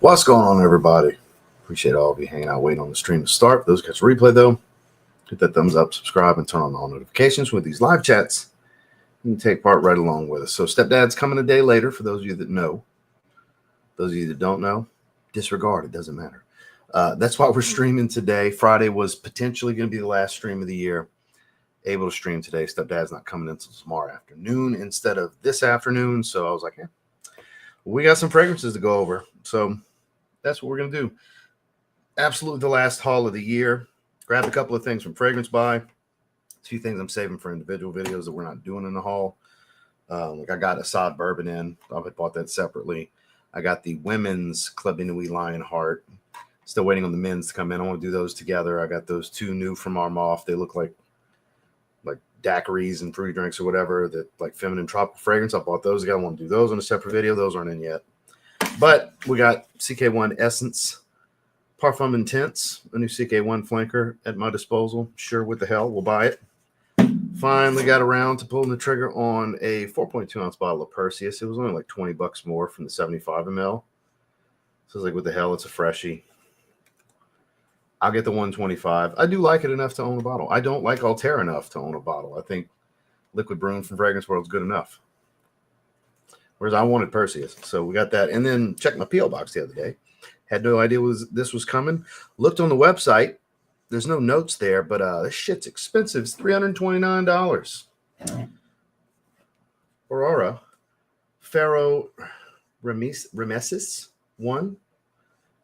What's going on, everybody? Appreciate all of you hanging out, waiting on the stream to start. For those guys replay, though, hit that thumbs up, subscribe, and turn on all notifications with these live chats. You can take part right along with us. So Stepdad's coming a day later for those of you that know. Those of you that don't know, disregard. It doesn't matter. That's why we're streaming today. Friday was potentially going to be the last stream of the year. Able to stream today. Stepdad's not coming until tomorrow afternoon instead of this afternoon. So I was like, we got some fragrances to go over. So that's what we're going to do. Absolutely the last haul of the year. Grabbed a couple of things from Fragrance Buy. A few things I'm saving for individual videos that we're not doing in the haul. Like I got Assad Bourbon in. I bought that separately. I got the women's Club Inuit Lionheart. Still waiting on the men's to come in. I want to do those together. I got those two new from Armoff. They look like daiquiris and fruity drinks or whatever, that like feminine tropical fragrance. I bought those. I want to do those on a separate video. Those aren't in yet. But we got CK1 Essence Parfum Intense, a new CK1 flanker at my disposal. Sure, what the hell, we'll buy it. Finally got around to pulling the trigger on a 4.2 ounce bottle of Perseus. It was only like 20 bucks more from the 75 ml. So I was like, what the hell, it's a freshie. I'll get the 125. I do like it enough to own a bottle. I don't like Altair enough to own a bottle. I think Liquid Broom from Fragrance World is good enough. Whereas I wanted Perseus. So we got that. And then checked my P.O. box the other day. Had no idea this was coming. Looked on the website. There's no notes there, but this shit's expensive. It's $329. Bharara Pharaoh Ramessesi 1.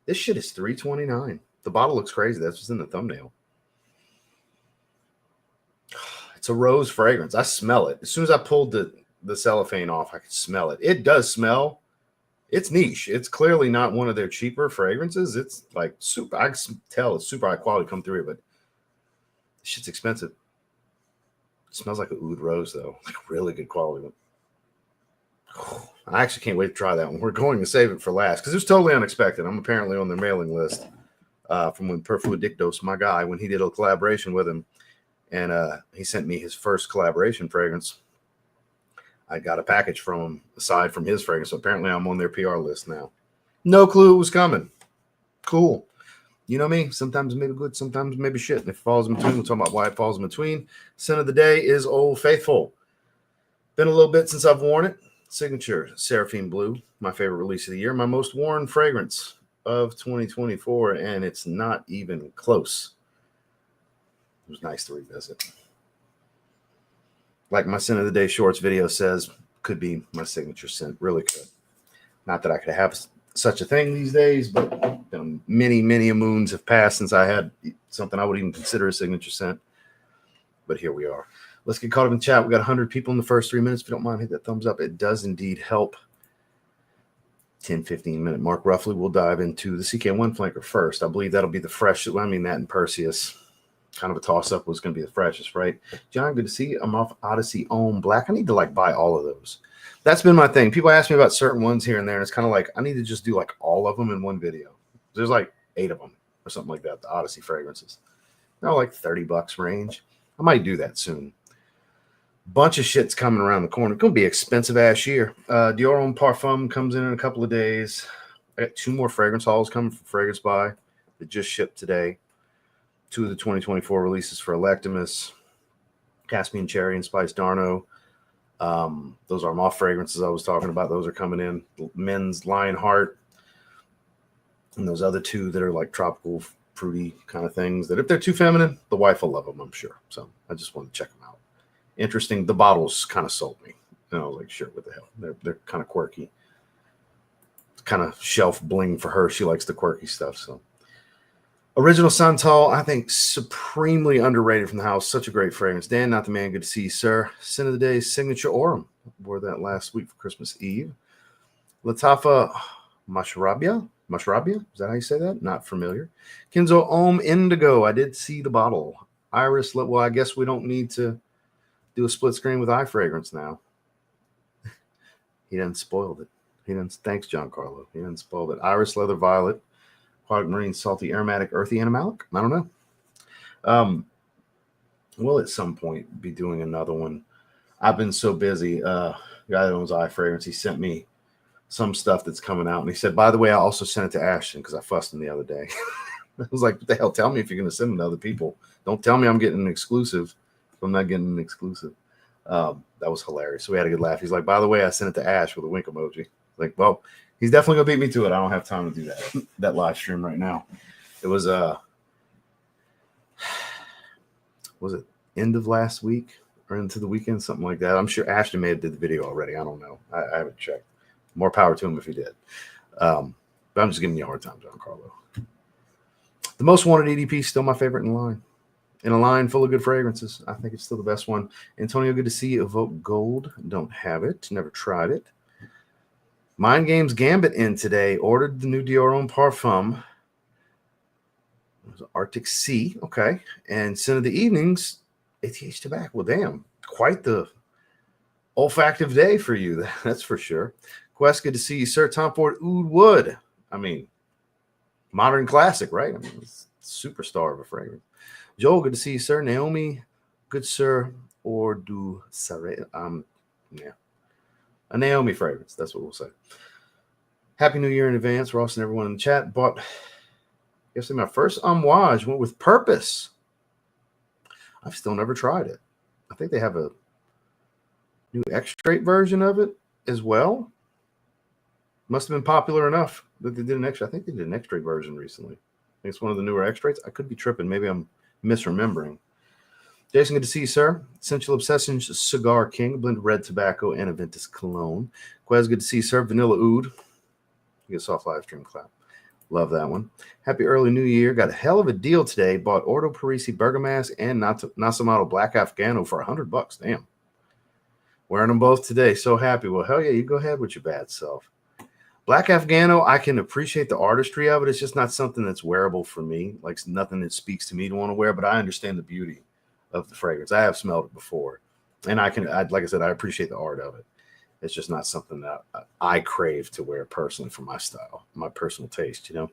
This shit is $329. The bottle looks crazy. That's what's in the thumbnail. It's a rose fragrance. I smell it. As soon as I pulled the cellophane off, I could smell it. It does smell. It's niche. It's clearly not one of their cheaper fragrances. It's like super. I can tell it's super high quality come through, but this shit's expensive. It smells like an oud rose, though. Like a really good quality one. I actually can't wait to try that one. We're going to save it for last because it was totally unexpected. I'm apparently on their mailing list from when Perfum Dictos, my guy, when he did a collaboration with him. And he sent me his first collaboration fragrance. I got a package from him aside from his fragrance. So apparently I'm on their PR list now. No clue it was coming. Cool. You know me. Sometimes maybe good, sometimes maybe shit. And if it falls in between, we'll talk about why it falls in between. Scent of the day is Old Faithful. Been a little bit since I've worn it. Signature Seraphine Blue. My favorite release of the year. My most worn fragrance of 2024. And it's not even close. It was nice to revisit. Like my Scent of the Day Shorts video says, could be my signature scent. Really could. Not that I could have such a thing these days, but many moons have passed since I had something I would even consider a signature scent. But here we are. Let's get caught up in chat. We got 100 people in the first 3 minutes. If you don't mind, hit that thumbs up. It does indeed help. 10-15 minute mark roughly. We'll dive into the CK1 flanker first. I believe that'll be the fresh. I mean, that and Perseus. Kind of a toss-up was going to be the freshest, right? John, good to see you. I'm off Odyssey Ohm Black. I need to buy all of those. That's been my thing. People ask me about certain ones here and there, and it's kind of like I need to just do all of them in one video. There's 8 of them or something like that, the Odyssey fragrances. They're all $30 range. I might do that soon. Bunch of shit's coming around the corner. It's going to be expensive-ass year. Dior Homme Parfum comes in a couple of days. I got 2 more fragrance hauls coming from Fragrance Buy that just shipped today. 2 of the 2024 releases for Electimus, Caspian Cherry and Spice Darno. Those are Armoff fragrances I was talking about. Those are coming in. Men's Lionheart. And those other 2 that are tropical, fruity kind of things that if they're too feminine, the wife will love them, I'm sure. So I just want to check them out. Interesting. The bottles kind of sold me. And I was like, sure, what the hell? They're kind of quirky. It's kind of shelf bling for her. She likes the quirky stuff, so. Original Santal, I think supremely underrated from the house. Such a great fragrance. Dan, not the man. Good to see you, sir. Scent of the day, Signature Aurum. Wore that last week for Christmas Eve. Latafa Mashrabia. Is that how you say that? Not familiar. Kenzo Ohm Indigo. I did see the bottle. Iris. Well, I guess we don't need to do a split screen with eye fragrance now. He done spoiled it. Thanks, John Carlo. He done spoiled it. Iris Leather Violet. Aquatic Marine, Salty, Aromatic, Earthy, Animalic. I don't know. We'll at some point be doing another one. I've been so busy. Guy that owns Eye Fragrance, he sent me some stuff that's coming out. And he said, by the way, I also sent it to Ashton because I fussed him the other day. I was like, what the hell? Tell me if you're going to send them to other people. Don't tell me I'm getting an exclusive if I'm not getting an exclusive. That was hilarious. So we had a good laugh. He's like, by the way, I sent it to Ash with a wink emoji. Like, well, he's definitely going to beat me to it. I don't have time to do that live stream right now. It was, it end of last week or into the weekend, something like that. I'm sure Ashton may have did the video already. I don't know. I haven't checked. More power to him if he did. But I'm just giving you a hard time, Giancarlo. The most wanted EDP, still my favorite in line. In a line full of good fragrances. I think it's still the best one. Antonio, good to see you. Evoke Gold. Don't have it. Never tried it. Mind Games Gambit in today. Ordered the new Dior Homme Parfum. Arctic Sea. Okay. And Sin of the Evenings, ATH Tobacco. Well, damn. Quite the olfactive day for you. That's for sure. Quest, good to see you, sir. Tom Ford Oud Wood. I mean, modern classic, right? I mean, it's a superstar of a fragrance. Joel, good to see you, sir. Naomi, good sir. Or do Sare. Yeah. A Naomi fragrance. That's what we'll say. Happy New Year in advance. Ross and everyone in the chat. Bought yesterday my first Amouage. Went with Purpose. I've still never tried it. I think they have a new extrait version of it as well. Must have been popular enough that they did an extra. I think they did an extrait version recently. I think it's one of the newer extraits. I could be tripping. Maybe I'm misremembering. Jason, good to see you, sir. Essential Obsessions Cigar King, blend red tobacco and Aventus cologne. Quez, good to see you, sir. Vanilla Oud. You get a soft live stream clap. Love that one. Happy early new year. Got a hell of a deal today. Bought Ordo Parisi Bergamasque and Nasamato Black Afghano for $100. Damn. Wearing them both today. So happy. Well, hell yeah, you go ahead with your bad self. Black Afghano, I can appreciate the artistry of it. It's just not something that's wearable for me. Like nothing that speaks to me to want to wear, but I understand the beauty of the fragrance. I have smelled it before. And like I said, I appreciate the art of it. It's just not something that I crave to wear personally for my style, my personal taste, you know.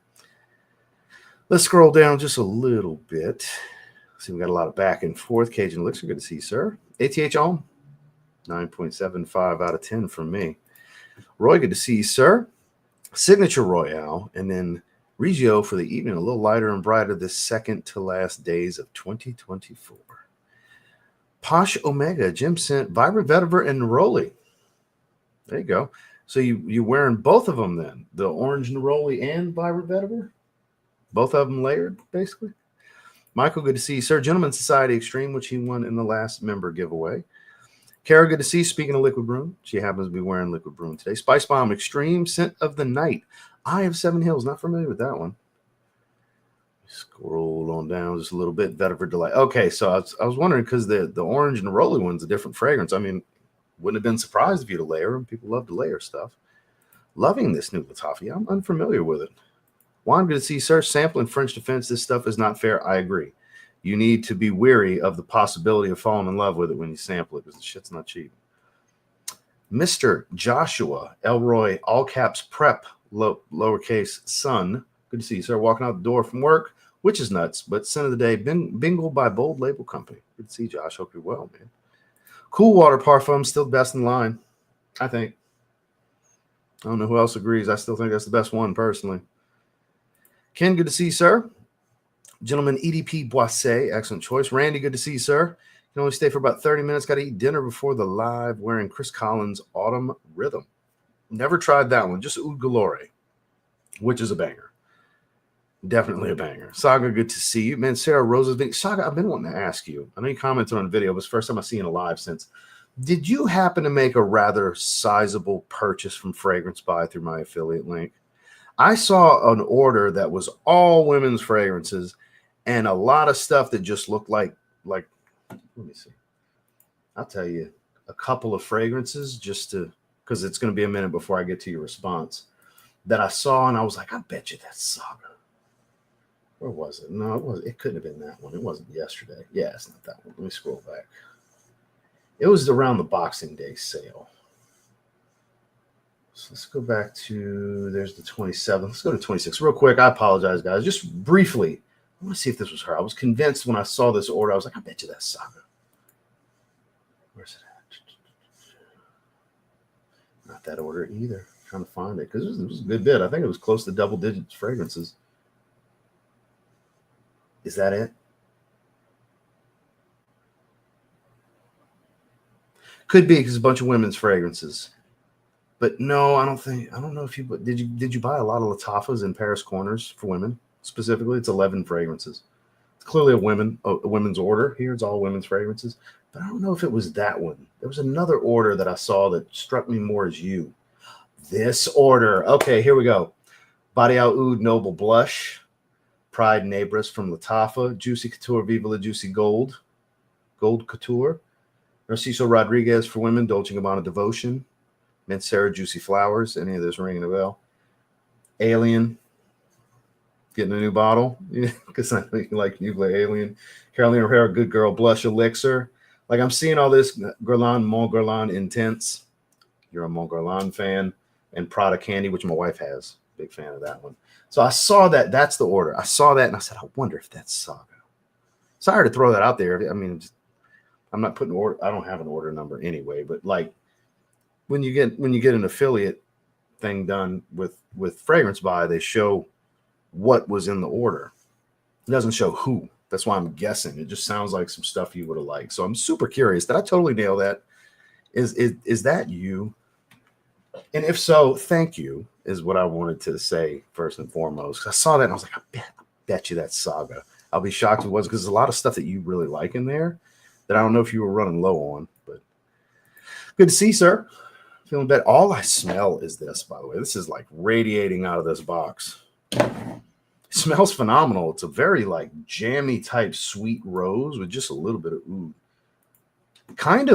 Let's scroll down just a little bit. See, we got a lot of back and forth. Cajun Elixir, good to see you, sir. ATH Home, 9.75 out of 10 from me. Roy, good to see you, sir. Signature Royale, and then Regio for the evening, a little lighter and brighter this second to last days of 2024. Posh Omega, Jim sent Vibrant Vetiver and Neroli. There you go. So you're wearing both of them then, the orange Neroli and Vibrant Vetiver? Both of them layered, basically. Michael, good to see you, sir. Gentleman Society Extreme, which he won in the last member giveaway. Kara, good to see you. Speaking of Liquid Broom, she happens to be wearing Liquid Broom today. Spice Bomb Extreme, Scent of the Night. Eye of Seven Hills. Not familiar with that one. Scroll on down just a little bit. Vetiver Delight. Okay, so I was wondering because the orange Neroli one's a different fragrance. I mean, wouldn't have been surprised if you'd layer them. People love to layer stuff. Loving this new Latafi. I'm unfamiliar with it. Juan, good to see you, sir. Sampling French Defense. This stuff is not fair. I agree. You need to be weary of the possibility of falling in love with it when you sample it because the shit's not cheap. Mr. Joshua Elroy, all caps prep, lowercase son. Good to see you, sir. Walking out the door from work, which is nuts, but scent of the day, Bingle by Bold Label Company. Good to see you, Josh. Hope you're well, man. Cool Water Parfum, still the best in line, I think. I don't know who else agrees. I still think that's the best one, personally. Ken, good to see you, sir. Gentleman, EDP Boisset, excellent choice. Randy, good to see you, sir. Can only stay for about 30 minutes. Got to eat dinner before the live wearing Chris Collins' Autumn Rhythm. Never tried that one. Just Oud Galore, which is a banger. Definitely a banger. Saga, good to see you. Man, Sarah Rose's Saga, I've been wanting to ask you. I know you commented on the video, but it's the first time I've seen it live since. Did you happen to make a rather sizable purchase from Fragrance Buy through my affiliate link? I saw an order that was all women's fragrances and a lot of stuff that just looked like let me see. I'll tell you a couple of fragrances just to, because it's going to be a minute before I get to your response, that I saw and I was like, I bet you that's Saga. Where was it? No, it wasn't. It couldn't have been that one. It wasn't yesterday. Yeah, it's not that one. Let me scroll back. It was around the Boxing Day sale. So let's go back to, there's the 27th. Let's go to 26 real quick. I apologize, guys. Just briefly, I want to see if this was her. I was convinced when I saw this order. I was like, I bet you that's Saga. Where's it at? Not that order either. Trying to find it because it was a good bit. I think it was close to double digits fragrances. Is that it? Could be because a bunch of women's fragrances. But no, I don't know if you did you buy a lot of Lattafas in Paris Corners for women specifically? It's 11 fragrances. It's clearly a women's order. Here it's all women's fragrances. But I don't know if it was that one. There was another order that I saw that struck me more as you. This order. Okay, here we go. Badial Oud Noble Blush, Pride Neighbors from Lattafa, Juicy Couture Viva La Juicy Gold Couture, Narciso Rodriguez for women, Dolce & Gabbana Devotion, Mancera Juicy Flowers. Any of this ringing a bell? Alien, getting a new bottle because I know you like Nuclear Alien. Carolina Herrera Good Girl Blush Elixir. Like I'm seeing all this Guerlain, Mont Guerlain Intense. You're a Mont Guerlain fan. And Prada Candy, which my wife has. Big fan of that one. So I saw that. That's the order. I saw that and I said, I wonder if that's Saga. Sorry to throw that out there. I mean, I'm not putting order. I don't have an order number anyway. But like when you get an affiliate thing done with Fragrance Buy, they show what was in the order. It doesn't show who. That's why I'm guessing. It just sounds like some stuff you would have liked. So I'm super curious. Did I totally nail that? Is that you? And if so, thank you is what I wanted to say first and foremost. I saw that and I was like, I bet you that's Saga. I'll be shocked if it was because there's a lot of stuff that you really like in there that I don't know if you were running low on. But good to see, sir. Feeling better. All I smell is this, by the way. This is like radiating out of this box. It smells phenomenal. It's a very like jammy type sweet rose with just a little bit of oud. Kind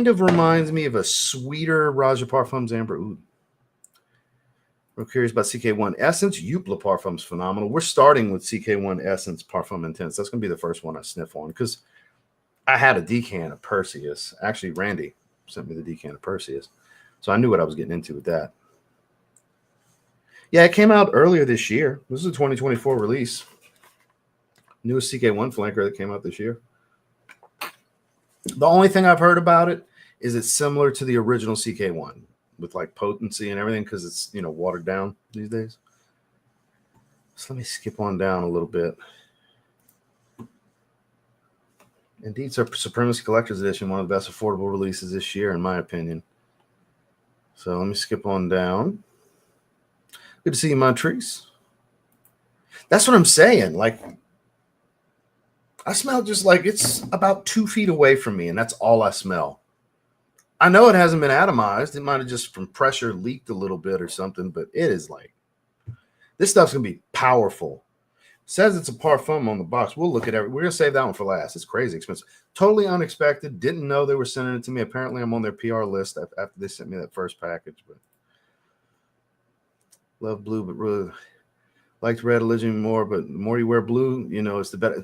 of reminds me of a sweeter Raja Parfums Amber Oud. Real curious about CK1 Essence. Youpla Parfum's phenomenal. We're starting with CK1 Essence Parfum Intense. That's going to be the first one I sniff on because I had a decant of Perseus. Actually, Randy sent me the decant of Perseus. So I knew what I was getting into with that. Yeah, it came out earlier this year. This is a 2024 release. Newest CK1 flanker that came out this year. The only thing I've heard about it is it's similar to the original CK1 with like potency and everything because it's, watered down these days. So let me skip on down a little bit. Indeed, Supremacy Collector's Edition, one of the best affordable releases this year, in my opinion. So let me skip on down. Good to see you, Montrese. That's what I'm saying. Like, I smell just like it's about 2 feet away from me, and that's all I smell. I know it hasn't been atomized. It might have just from pressure leaked a little bit or something, but it is like, this stuff's going to be powerful. It says it's a Parfum on the box. We'll look at we're going to save that one for last. It's crazy expensive. Totally unexpected. Didn't know they were sending it to me. Apparently, I'm on their PR list after they sent me that first package. But love blue, but really liked red religion more. But the more you wear blue, it's the better.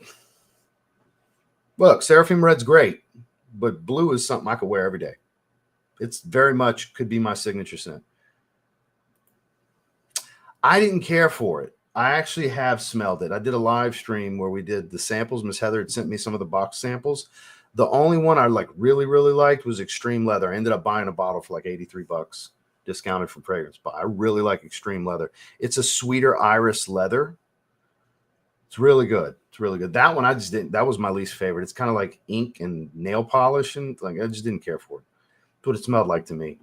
Look, Seraphim Red's great, but blue is something I could wear every day. It's very much could be my signature scent. I didn't care for it. I actually have smelled it. I did a live stream where we did the samples. Miss Heather had sent me some of the box samples. The only one I really, really liked was Extreme Leather. I ended up buying a bottle for like $83, discounted from Fragrance. But I really like Extreme Leather. It's a sweeter iris leather. It's really good. It's really good. That one I just didn't. That was my least favorite. It's kind of like ink and nail polish, and like I just didn't care for it. That's what it smelled like to me.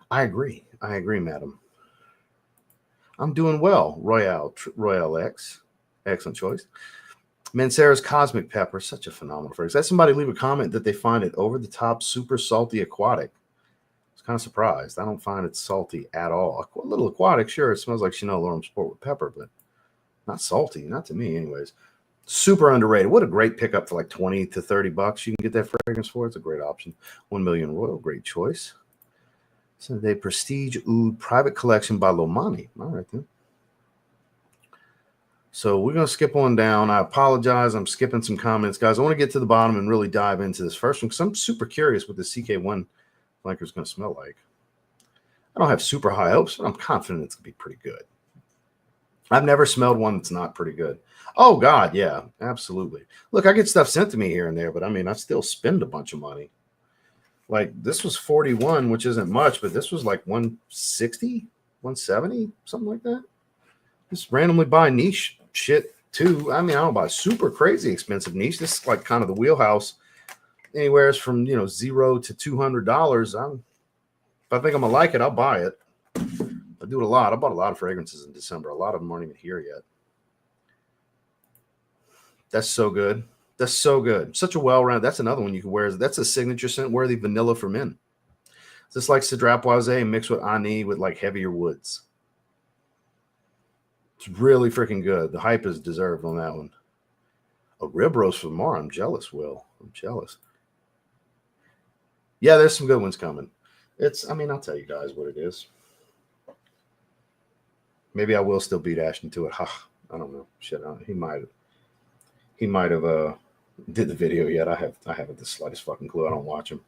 I agree, madam. I'm doing well. Royale X, excellent choice. Mancera's Cosmic Pepper, such a phenomenal fragrance. Had somebody leave a comment that they find it over the top, super salty aquatic. I was kind of surprised. I don't find it salty at all. A little aquatic, sure. It smells like Chanel L'Homme Sport with pepper, but not salty, not to me anyways. Super underrated. What a great pickup for like $20 to $30. You can get that fragrance for. It's a great option. 1 Million Royal, great choice. Sunday Prestige Oud Private Collection by Lomani. All right, then. So we're going to skip on down. I apologize. I'm skipping some comments, guys. I want to get to the bottom and really dive into this first one because I'm super curious what the CK1 flanker is going to smell like. I don't have super high hopes, but I'm confident it's going to be pretty good. I've never smelled one that's not pretty good. Oh, God, yeah, absolutely. Look, I get stuff sent to me here and there, but I mean, I still spend a bunch of money. Like this was 41, which isn't much, but this was like 160, 170, something like that. Just randomly buy niche shit too. I mean, I don't buy super crazy expensive niche. This is like kind of the wheelhouse. Anywhere from $0 to $200. If I think I'm gonna like it, I'll buy it. I do it a lot. I bought a lot of fragrances in December. A lot of them aren't even here yet. That's so good. That's so good. Such a well-rounded. That's another one you can wear. That's a signature scent worthy vanilla for men. It's just like Cedrat mixed with Ani with like heavier woods. It's really freaking good. The hype is deserved on that one. A rib roast for tomorrow. I'm jealous, Will. I'm jealous. Yeah, there's some good ones coming. I'll tell you guys what it is. Maybe I will still beat Ashton to it. I don't know. Shit, he might have did the video yet. I haven't the slightest fucking clue. I don't watch him.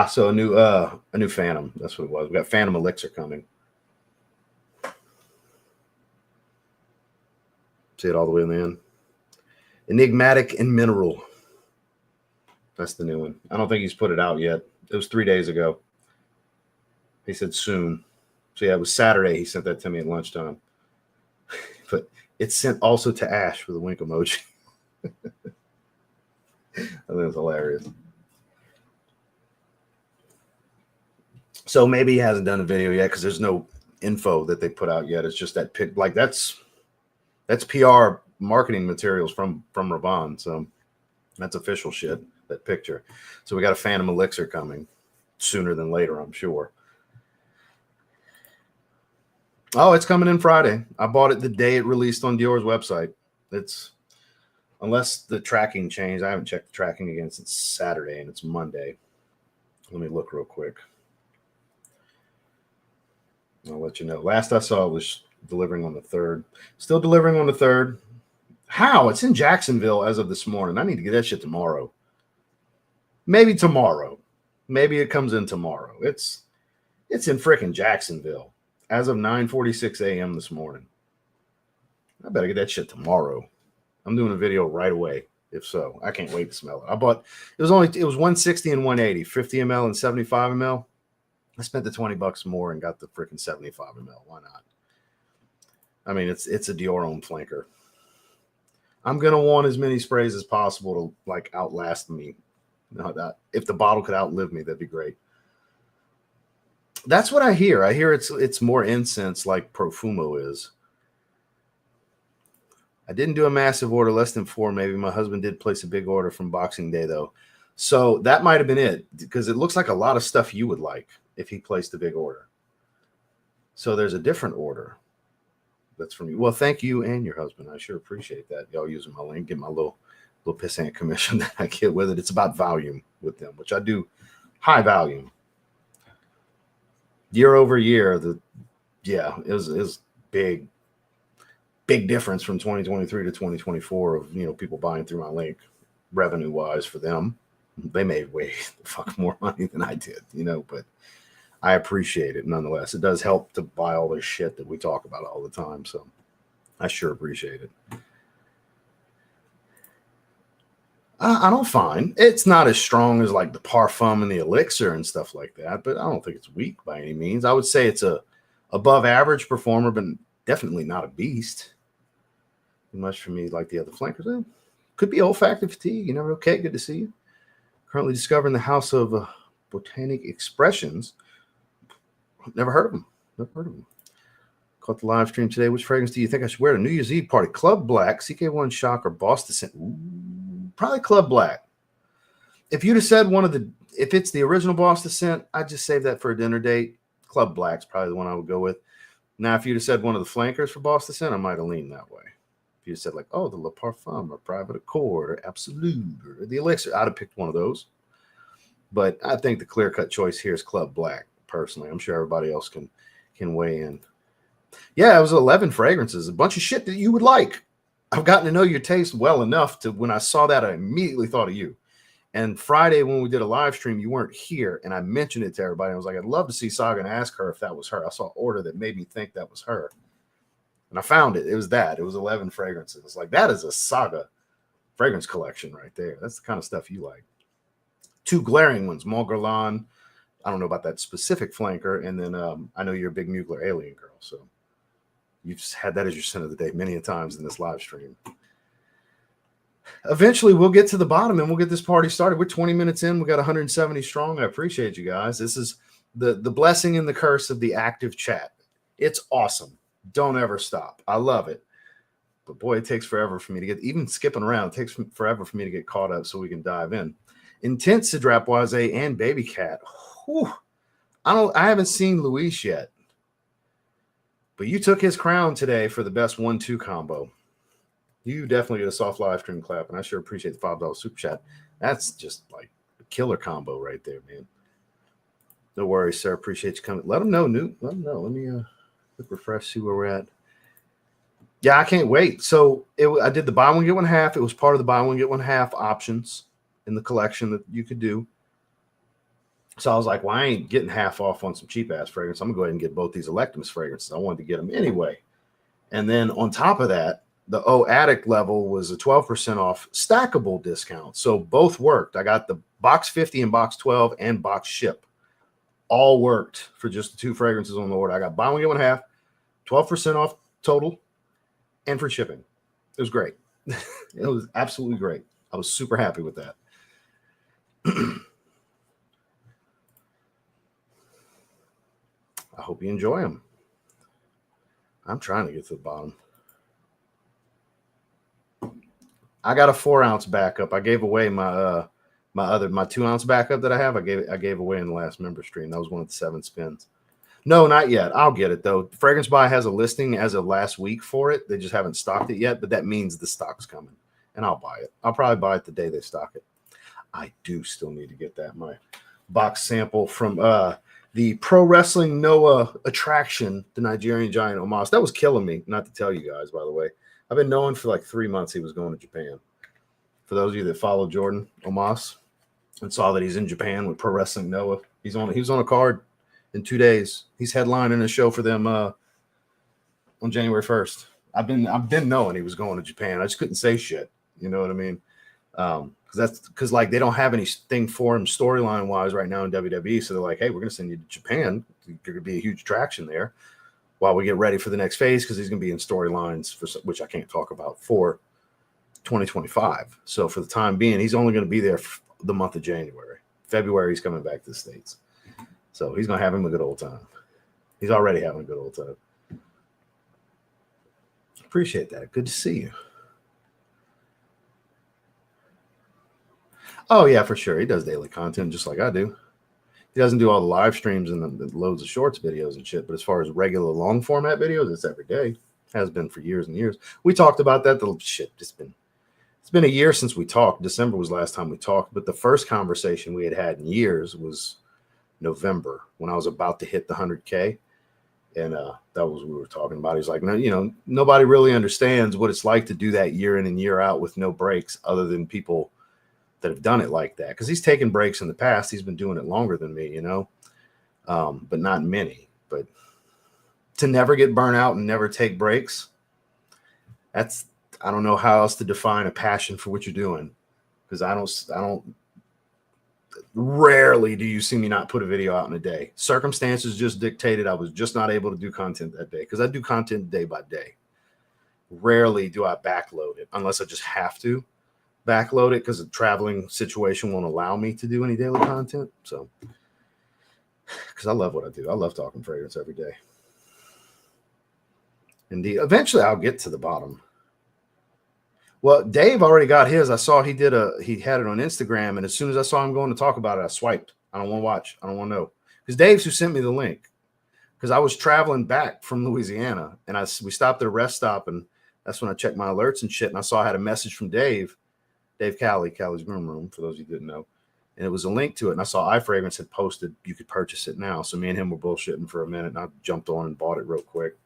So a new Phantom. That's what it was. We got Phantom Elixir coming. See it all the way in the end. Enigmatic and Mineral. That's the new one. I don't think he's put it out yet. It was 3 days ago. He said soon. So yeah, it was Saturday. He sent that to me at lunchtime. But it's sent also to Ash with a wink emoji. I think it's hilarious. So maybe he hasn't done a video yet because there's no info that they put out yet. It's just that pic. Like that's PR marketing materials from Raban. So that's official shit. That picture. So we got a Phantom Elixir coming sooner than later, I'm sure. Oh, it's coming in Friday. I bought it the day it released on Dior's website. It's unless the tracking changed. I haven't checked the tracking again since Saturday and it's Monday. Let me look real quick. I'll let you know. Last I saw it was delivering on the 3rd. Still delivering on the 3rd. How? It's in Jacksonville as of this morning. I need to get that shit tomorrow. Maybe tomorrow. Maybe it comes in tomorrow. It's in frickin' Jacksonville as of 9:46 a.m. this morning. I better get that shit tomorrow. I'm doing a video right away. If so, I can't wait to smell it. It was 160 and 180, 50 ml and 75 ml. I spent the $20 more and got the frickin' 75 ml. Why not? I mean, it's a Dior owned flanker. I'm gonna want as many sprays as possible to like outlast me. If the bottle could outlive me, that'd be great. That's what I hear. I hear it's more incense like Profumo is. I didn't do a massive order, less than 4 maybe. My husband did place a big order from Boxing Day though. So that might have been it because it looks like a lot of stuff you would like if he placed a big order. So there's a different order that's from you. Well, thank you and your husband. I sure appreciate that. Y'all using my link, get my little pissant commission that I get with it. It's about volume with them, which I do high volume. Year over year, it was big difference from 2023 to 2024 of people buying through my link revenue wise for them. They made way the fuck more money than I did, but I appreciate it nonetheless. It does help to buy all this shit that we talk about all the time. So I sure appreciate it. I don't find it's not as strong as like the Parfum and the Elixir and stuff like that, but I don't think it's weak by any means. I would say it's a above average performer, but definitely not a beast. Too much for me like the other flankers. Could be olfactive fatigue. Okay, good to see you. Currently discovering the House of Botanic Expressions. Never heard of them. Caught the live stream today. Which fragrance do you think I should wear to New Year's Eve party? Club Black, CK1 Shock, or Boston Scent? Probably Club Black. If you'd have said if it's the original Boston Scent, I'd just save that for a dinner date. Club Black's probably the one I would go with. Now, if you'd have said one of the flankers for Boston Scent, I might have leaned that way. If you said like, the Le Parfum or Private Accord or Absolute or the Elixir, I'd have picked one of those. But I think the clear-cut choice here is Club Black, personally. I'm sure everybody else can weigh in. Yeah, it was 11 fragrances, a bunch of shit that you would like. I've gotten to know your taste well enough to when I saw that, I immediately thought of you. And Friday when we did a live stream, you weren't here, and I mentioned it to everybody. I was like, I'd love to see Saga and ask her if that was her. I saw an order that made me think that was her. And I found it. It was that. It was 11 fragrances. It's like, that is a Saga fragrance collection right there. That's the kind of stuff you like. two glaring ones, Mont Guerlain. I don't know about that specific flanker. And then I know you're a big Mugler Alien girl. So you've had that as your scent of the day many a times in this live stream. Eventually, we'll get to the bottom and we'll get this party started. We're 20 minutes in. We got 170 strong. I appreciate you guys. This is the blessing and the curse of the active chat. It's awesome. Don't ever stop. I love it. But boy, it takes forever for me to get, even skipping around, it takes forever for me to get caught up so we can dive in. Intense Sidrapoise and Baby Cat. Whew. I haven't seen Luis yet. But you took his crown today for the best 1-2 combo. You definitely get a soft live stream clap, and I sure appreciate the $5 super chat. That's just like a killer combo right there, man. No worries, sir. Appreciate you coming. Let them know, Newt. Let them know. Let me quick refresh, see where we're at. Yeah, I can't wait. So I did the buy one, get one half. It was part of the buy one, get one half options in the collection that you could do. So I was like, well, I ain't getting half off on some cheap-ass fragrance. I'm going to go ahead and get both these Electums fragrances. I wanted to get them anyway. And then on top of that, the Addict level was a 12% off stackable discount. So both worked. I got the box 50 and box 12 and box ship. All worked for just the two fragrances on the order. I got buy one, get one half, 12% off total, and for shipping. It was great. It was absolutely great. I was super happy with that. I hope you enjoy them. I'm trying to get to the bottom. I got a 4-ounce backup. I gave away my my 2-ounce backup that I have. I gave away in the last member stream. That was one of the 7 spins. No, not yet. I'll get it though. Fragrance Buy has a listing as of last week for it. They just haven't stocked it yet, but that means the stock's coming, and I'll buy it. I'll probably buy it the day they stock it. I do still need to get that my box sample from the Pro Wrestling Noah attraction, the Nigerian giant Omos. That was killing me. Not to tell you guys, by the way. I've been knowing for like 3 months he was going to Japan. For those of you that follow Jordan Omos and saw that he's in Japan with Pro Wrestling Noah, he was on a card in 2 days. He's headlining a show for them on January 1st. I've been knowing he was going to Japan. I just couldn't say shit. You know what I mean? Because like they don't have anything for him storyline wise right now in WWE. So they're like, hey, we're gonna send you to Japan. You're gonna be a huge attraction there while we get ready for the next phase, because he's gonna be in storylines for which I can't talk about for 2025. So for the time being, he's only gonna be there for the month of January. February, he's coming back to the States. So he's gonna have him a good old time. He's already having a good old time. Appreciate that. Good to see you. Oh, yeah, for sure. He does daily content just like I do. He doesn't do all the live streams and the loads of shorts videos and shit. But as far as regular long format videos, it's every day. Has been for years and years. We talked about that. It's been a year since we talked. December was last time we talked. But the first conversation we had in years was November when I was about to hit the 100K. And that was what we were talking about. He's like, no, nobody really understands what it's like to do that year in and year out with no breaks other than people that have done it like that, because he's taken breaks in the past. He's been doing it longer than me, but not many. But to never get burnt out and never take breaks, I don't know how else to define a passion for what you're doing, because I don't rarely do you see me not put a video out in a day. Circumstances just dictated I was just not able to do content that day, because I do content day by day. Rarely do I backload it unless I just have to backload it, because the traveling situation won't allow me to do any daily content. So, because I love what I do. I love talking fragrance every day. Indeed. Eventually I'll get to the bottom. Well, Dave already got his. I saw he had it on Instagram, and as soon as I saw him going to talk about it, I swiped. I don't want to watch. I don't want to know. Because Dave's who sent me the link. Because I was traveling back from Louisiana, and we stopped at a rest stop, and that's when I checked my alerts and shit, and I saw I had a message from Dave Callie's Groom Room, for those of you who didn't know. And it was a link to it. And I saw iFragrance had posted you could purchase it now. So me and him were bullshitting for a minute, and I jumped on and bought it real quick.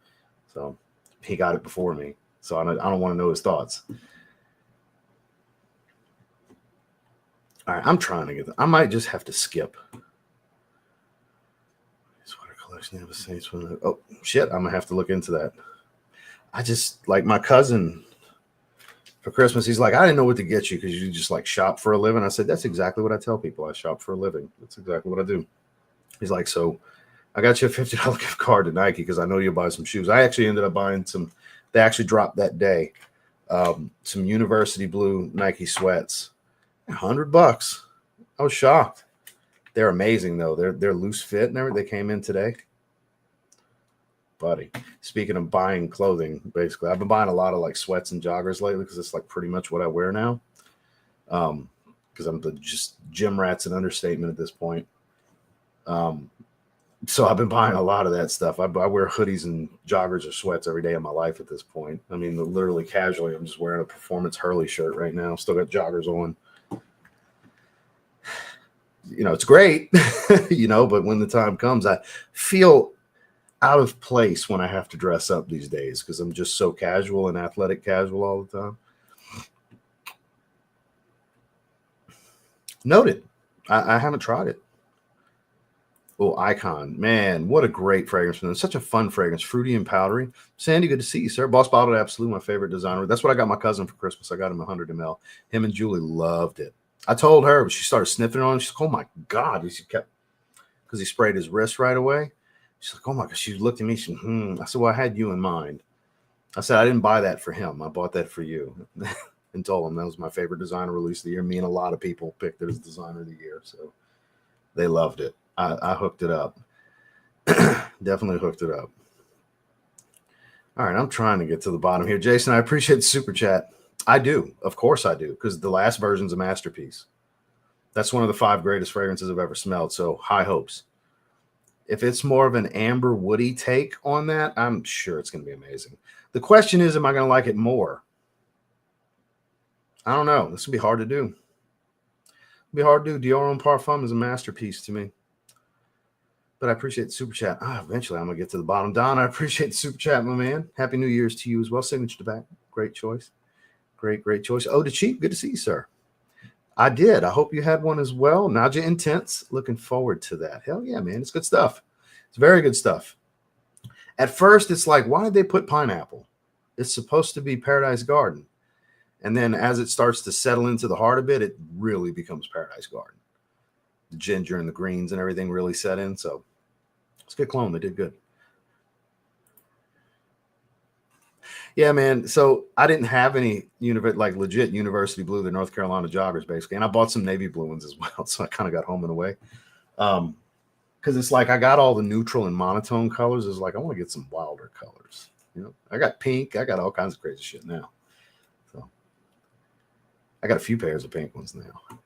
So he got it before me. So I don't want to know his thoughts. All right, I'm trying to get I might just have to skip. Sweater collection of Saints. Oh, shit. I'm going to have to look into that. I just, like my cousin for Christmas. He's like, I didn't know what to get you because you just like shop for a living. I said, that's exactly what I tell people. I shop for a living. That's exactly what I do. He's like, so I got you a $50 gift card to Nike because I know you'll buy some shoes. I actually ended up buying some. They actually dropped that day. Some university blue Nike sweats, $100. I was shocked. They're amazing though. They're loose fit and everything. They came in today. Buddy, speaking of buying clothing, basically, I've been buying a lot of like sweats and joggers lately because it's like pretty much what I wear now. Because I'm just gym rat's an understatement at this point. So I've been buying a lot of that stuff. I wear hoodies and joggers or sweats every day of my life at this point. I mean, literally casually, I'm just wearing a Performance Hurley shirt right now. Still got joggers on. You know, it's great, you know, but when the time comes, I feel out of place when I have to dress up these days because I'm just so casual and athletic casual all the time. Noted. I haven't tried it. Oh, Icon. Man, what a great fragrance from them. Such a fun fragrance. Fruity and powdery. Sandy, good to see you, sir. Boss Bottled Absolute, my favorite designer. That's what I got my cousin for Christmas. I got him 100 ml. Him and Julie loved it. I told her, but she started sniffing it on. She's like, oh my God. She kept, because he sprayed his wrist right away. She's like, oh my God. She looked at me. She I said, well, I had you in mind. I said, I didn't buy that for him. I bought that for you. And told him that was my favorite designer release of the year. Me and a lot of people picked it as designer of the year. So they loved it. I hooked it up. Definitely hooked it up. All right, I'm trying to get to the bottom here. Jason, I appreciate the super chat. I do. Of course I do, because the last version's a masterpiece. That's one of the 5 greatest fragrances I've ever smelled, so high hopes. If it's more of an amber woody take on that, I'm sure it's going to be amazing. The question is, am I going to like it more? I don't know. This will be hard to do. It'll be hard to do. Dior and Parfum is a masterpiece to me. But I appreciate the super chat. Eventually, I'm going to get to the bottom. Don, I appreciate the super chat, my man. Happy New Year's to you as well. Signature to back. Great choice. Great choice. Oh, the Cheap. Good to see you, sir. I did. I hope you had one as well. Naja Intense. Looking forward to that. Hell yeah, man. It's good stuff. It's very good stuff. At first, it's like, why did they put pineapple? It's supposed to be Paradise Garden. And then as it starts to settle into the heart of it, it really becomes Paradise Garden. The ginger and the greens and everything really set in. So it's a good clone. They did good. Yeah, man. So I didn't have any like legit university blue. They're North Carolina joggers, basically. And I bought some navy blue ones as well. So I kind of got home and away. Because it's like I got all the neutral and monotone colors. It's like I want to get some wilder colors. You know, I got pink. I got all kinds of crazy shit now. So I got a few pairs of pink ones now.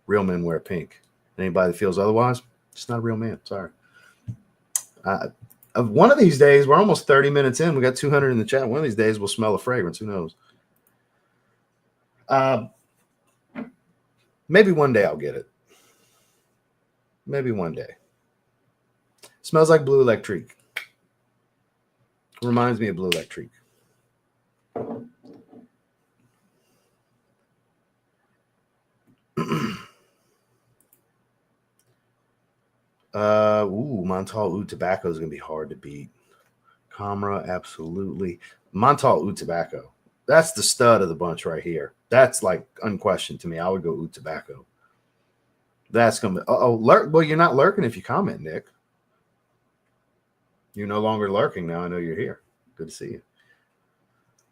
Real men wear pink. Anybody that feels otherwise, just not a real man. Sorry. One of these days, we're almost 30 minutes in. We got 200 in the chat. One of these days, we'll smell a fragrance. Who knows? Maybe one day I'll get it. Maybe one day. Smells like Blue Electrique. Reminds me of Blue Electrique. Montal Oud Tobacco is going to be hard to beat. Camera, absolutely. Montal Oud Tobacco. That's the stud of the bunch right here. That's like unquestioned to me. I would go Oud Tobacco. That's going to be. Lurk. Well, you're not lurking if you comment, Nick. You're no longer lurking now. I know you're here. Good to see you.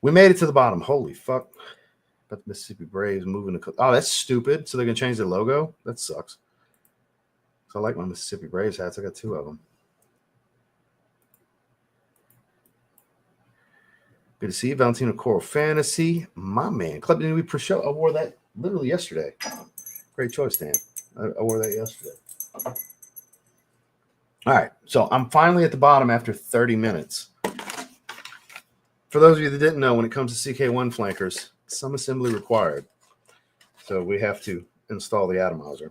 We made it to the bottom. Holy fuck. But the Mississippi Braves moving to. Oh, that's stupid. So they're going to change their logo? That sucks. So I like my Mississippi Braves hats. I got 2 of them. Good to see you. Valentino Coral Fantasy. My man. Club Newbie Pro Show. I wore that literally yesterday. Great choice, Dan. I wore that yesterday. All right. So I'm finally at the bottom after 30 minutes. For those of you that didn't know, when it comes to CK1 flankers, some assembly required. So we have to install the atomizer.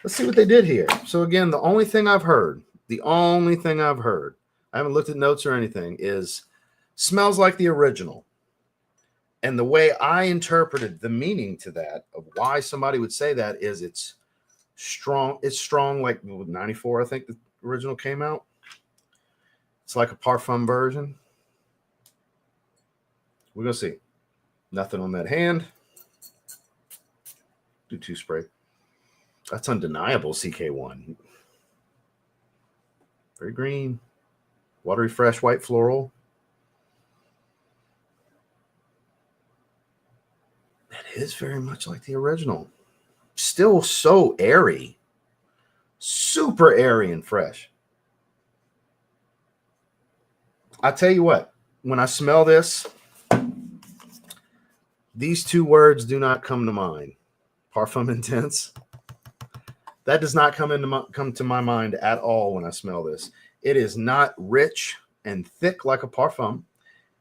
Let's see what they did here. So again, the only thing I've heard, I haven't looked at notes or anything, is smells like the original. And the way I interpreted the meaning to that, of why somebody would say that, is it's strong. It's strong like 94, I think the original came out. It's like a Parfum version. We're going to see. Nothing on that hand. Do 2 spray. That's undeniable, CK1. Very green. Watery, fresh, white floral. That is very much like the original. Still so airy. Super airy and fresh. I tell you what, when I smell this, these 2 words do not come to mind. Parfum intense. That does not come to my mind at all when I smell this. It is not rich and thick like a parfum.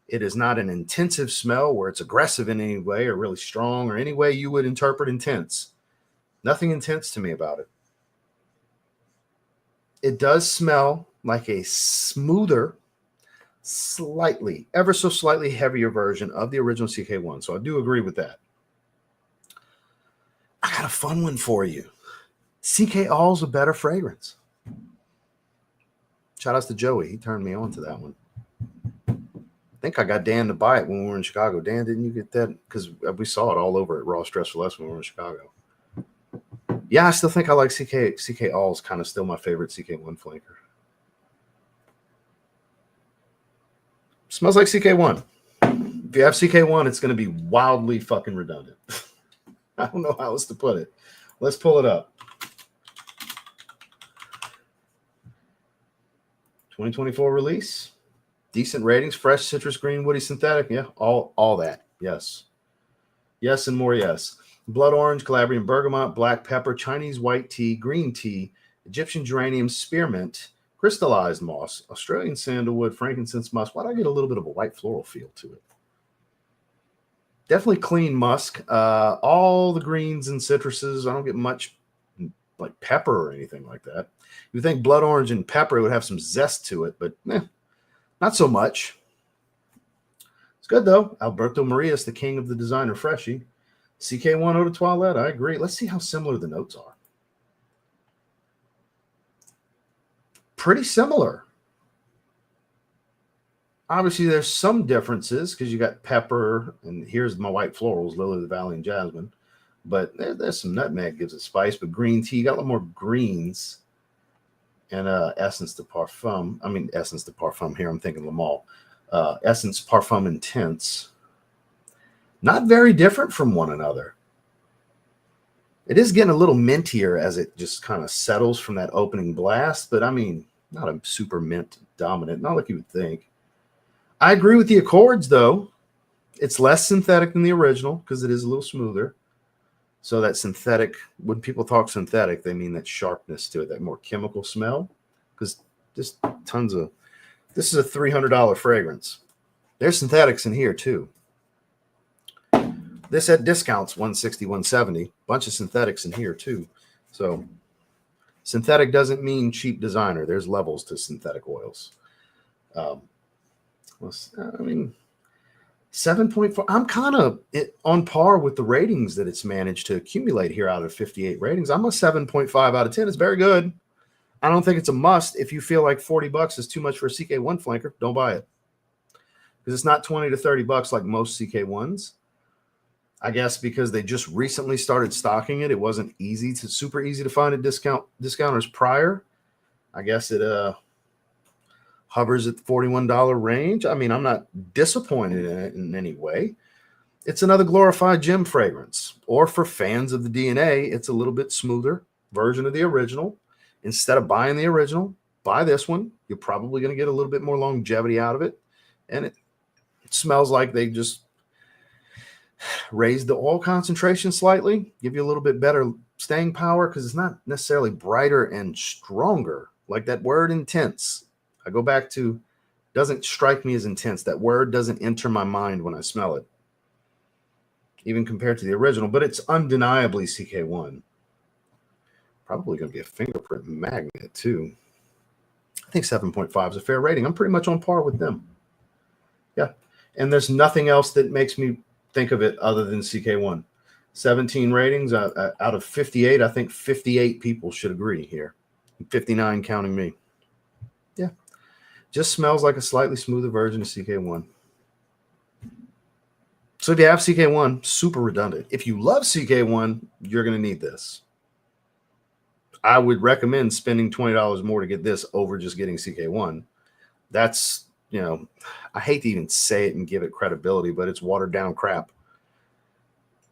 It is not an intensive smell where it's aggressive in any way or really strong or any way you would interpret intense. Nothing intense to me about it. It does smell like a smoother, slightly, ever so slightly heavier version of the original CK1. So I do agree with that. I got a fun one for you. CK All's a better fragrance. Shout outs to Joey. He turned me on to that one. I think I got Dan to buy it when we were in Chicago. Dan, didn't you get that? Because we saw it all over at Raw Stress for Less when we were in Chicago. Yeah, I still think I like CK All's kind of still my favorite CK1 flanker. Smells like CK1. If you have CK1, it's going to be wildly fucking redundant. I don't know how else to put it. Let's pull it up. 2024 release. Decent ratings. Fresh, citrus, green, woody, synthetic. Yeah, all that. Yes. Yes and more yes. Blood orange, Calabrian bergamot, black pepper, Chinese white tea, green tea, Egyptian geranium, spearmint, crystallized moss, Australian sandalwood, frankincense musk. Why do I get a little bit of a white floral feel to it? Definitely clean musk. All the greens and citruses. I don't get much like pepper or anything like that. You think blood orange and pepper would have some zest to it, but not so much. It's good though. Alberto Marias, the king of the designer freshie. CK1 Eau de Toilette. I agree. Let's see how similar the notes are. Pretty similar. Obviously, there's some differences because you got pepper, and here's my white florals, lily of the valley and jasmine. But there's some nutmeg gives it spice. But green tea, you got a little more greens. And Essence de Parfum. I mean, Essence de Parfum here. I'm thinking Le Male. Essence Parfum Intense. Not very different from one another. It is getting a little mintier as it just kind of settles from that opening blast. But, I mean, not a super mint dominant. Not like you would think. I agree with the accords, though. It's less synthetic than the original because it is a little smoother. So that synthetic, when people talk synthetic, they mean that sharpness to it, that more chemical smell. Because just tons of, this is a $300 fragrance. There's synthetics in here too. This at discounts, $160, $170. Bunch of synthetics in here too. So synthetic doesn't mean cheap designer. There's levels to synthetic oils. I mean, 7.4. I'm kind of on par with the ratings that it's managed to accumulate here out of 58 ratings. I'm a 7.5 out of 10. It's very good. I don't think it's a must. If you feel like $40 is too much for a CK1 flanker, don't buy it. Because it's not 20 to 30 bucks like most CK1s. I guess because they just recently started stocking it. It wasn't super easy to find at discounters prior. I guess it hovers at the $41 range. I mean, I'm not disappointed in it in any way. It's another glorified gem fragrance. Or for fans of the DNA, it's a little bit smoother version of the original. Instead of buying the original, buy this one. You're probably going to get a little bit more longevity out of it. And it smells like they just raised the oil concentration slightly, give you a little bit better staying power because it's not necessarily brighter and stronger. Like that word intense. I go back to, doesn't strike me as intense. That word doesn't enter my mind when I smell it, even compared to the original, but it's undeniably CK1. Probably going to be a fingerprint magnet too. I think 7.5 is a fair rating. I'm pretty much on par with them. Yeah. And there's nothing else that makes me think of it other than CK1. 17 ratings out of 58. I think 58 people should agree here. 59 counting me. Yeah. Just smells like a slightly smoother version of CK1. So if you have CK1, super redundant. If you love CK1, you're going to need this. I would recommend spending $20 more to get this over just getting CK1. That's, you know, I hate to even say it and give it credibility, but it's watered down crap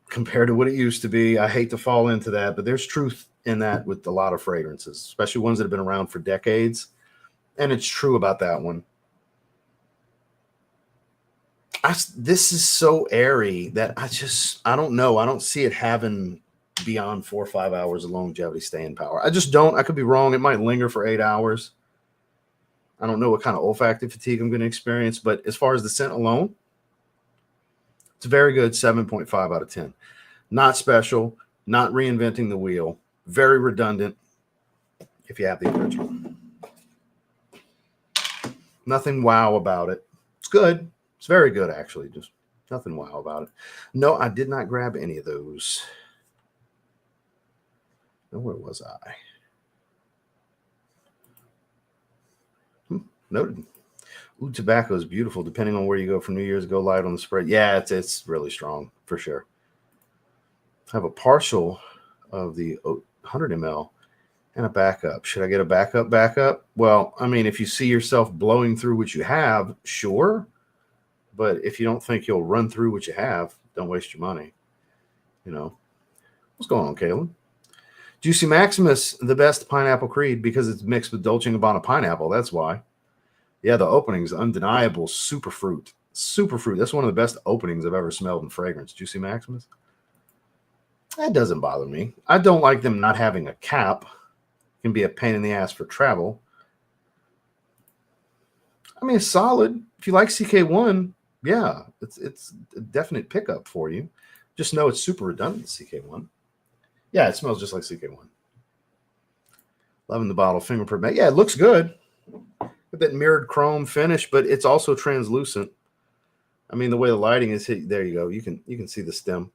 compared to what it used to be. I hate to fall into that, but there's truth in that with a lot of fragrances, especially ones that have been around for decades. And it's true about that one. This is so airy that I don't know. I don't see it having beyond 4 or 5 hours of longevity staying power. I just don't. I could be wrong. It might linger for 8 hours. I don't know what kind of olfactive fatigue I'm going to experience, but as far as the scent alone, it's a very good 7.5 out of 10. Not special, not reinventing the wheel, very redundant if you have the original. Nothing wow about it. It's good. It's very good, actually. Just nothing wow about it. No, I did not grab any of those. No, where was I? Noted. Ooh, tobacco is beautiful. Depending on where you go from New Year's, go light on the spread. Yeah, it's really strong for sure. I have a partial of the 100 ml and a backup. Should I get a backup? Well, I mean, if you see yourself blowing through what you have, sure. But if you don't think you'll run through what you have, don't waste your money. You know. What's going on, Caleb? Juicy Maximus, the best pineapple creed because it's mixed with Dolce & Gabbana pineapple. That's why. Yeah, the opening's undeniable. Super fruit. That's one of the best openings I've ever smelled in fragrance. Juicy Maximus. That doesn't bother me. I don't like them not having a cap. It can be a pain in the ass for travel. I mean, it's solid. If you like CK1, yeah, it's a definite pickup for you. Just know it's super redundant, CK1. Yeah, it smells just like CK1. Loving the bottle. Fingerprint. Yeah, it looks good. With that mirrored chrome finish, but it's also translucent. I mean, the way the lighting is hit, there you go. You can see the stem.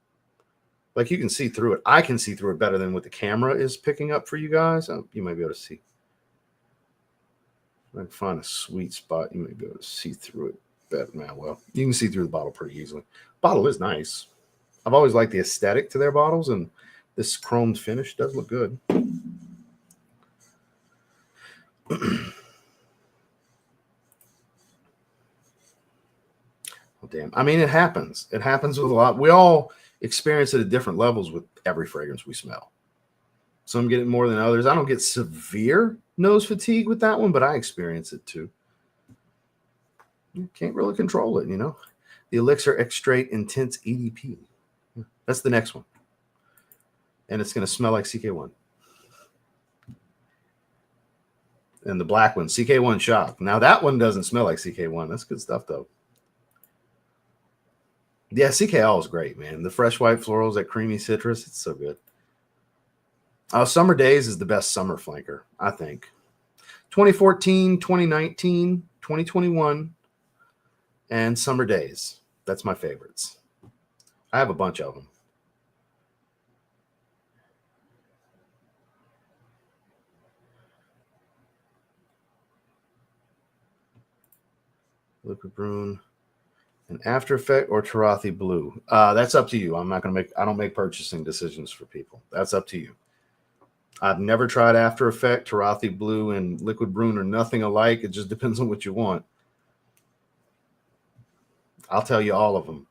Like you can see through it. I can see through it better than what the camera is picking up for you guys. You might be able to see. If I can find a sweet spot, you might be able to see through it better. Well, you can see through the bottle pretty easily. Bottle is nice. I've always liked the aesthetic to their bottles, and this chromed finish does look good. Oh, damn. I mean, it happens. It happens with a lot. We all experience it at different levels with every fragrance we smell. Some get it more than others. I don't get severe nose fatigue with that one, but I experience it too. You can't really control it, you know. The Elixir Extrait Intense EDP. That's the next one. And it's going to smell like CK1. And the black one, CK1 Shock. Now that one doesn't smell like CK1. That's good stuff, though. Yeah, CKL is great, man. The fresh white florals, that creamy citrus, it's so good. Summer Days is the best summer flanker, I think. 2014, 2019, 2021, and Summer Days. That's my favorites. I have a bunch of them. Liquid Brune, an After Effect, or Tarathi Blue. That's up to you. I don't make purchasing decisions for people. That's up to you. I've never tried After Effect. Tarathi Blue and Liquid Brune are nothing alike. It just depends on what you want. I'll tell you all of them.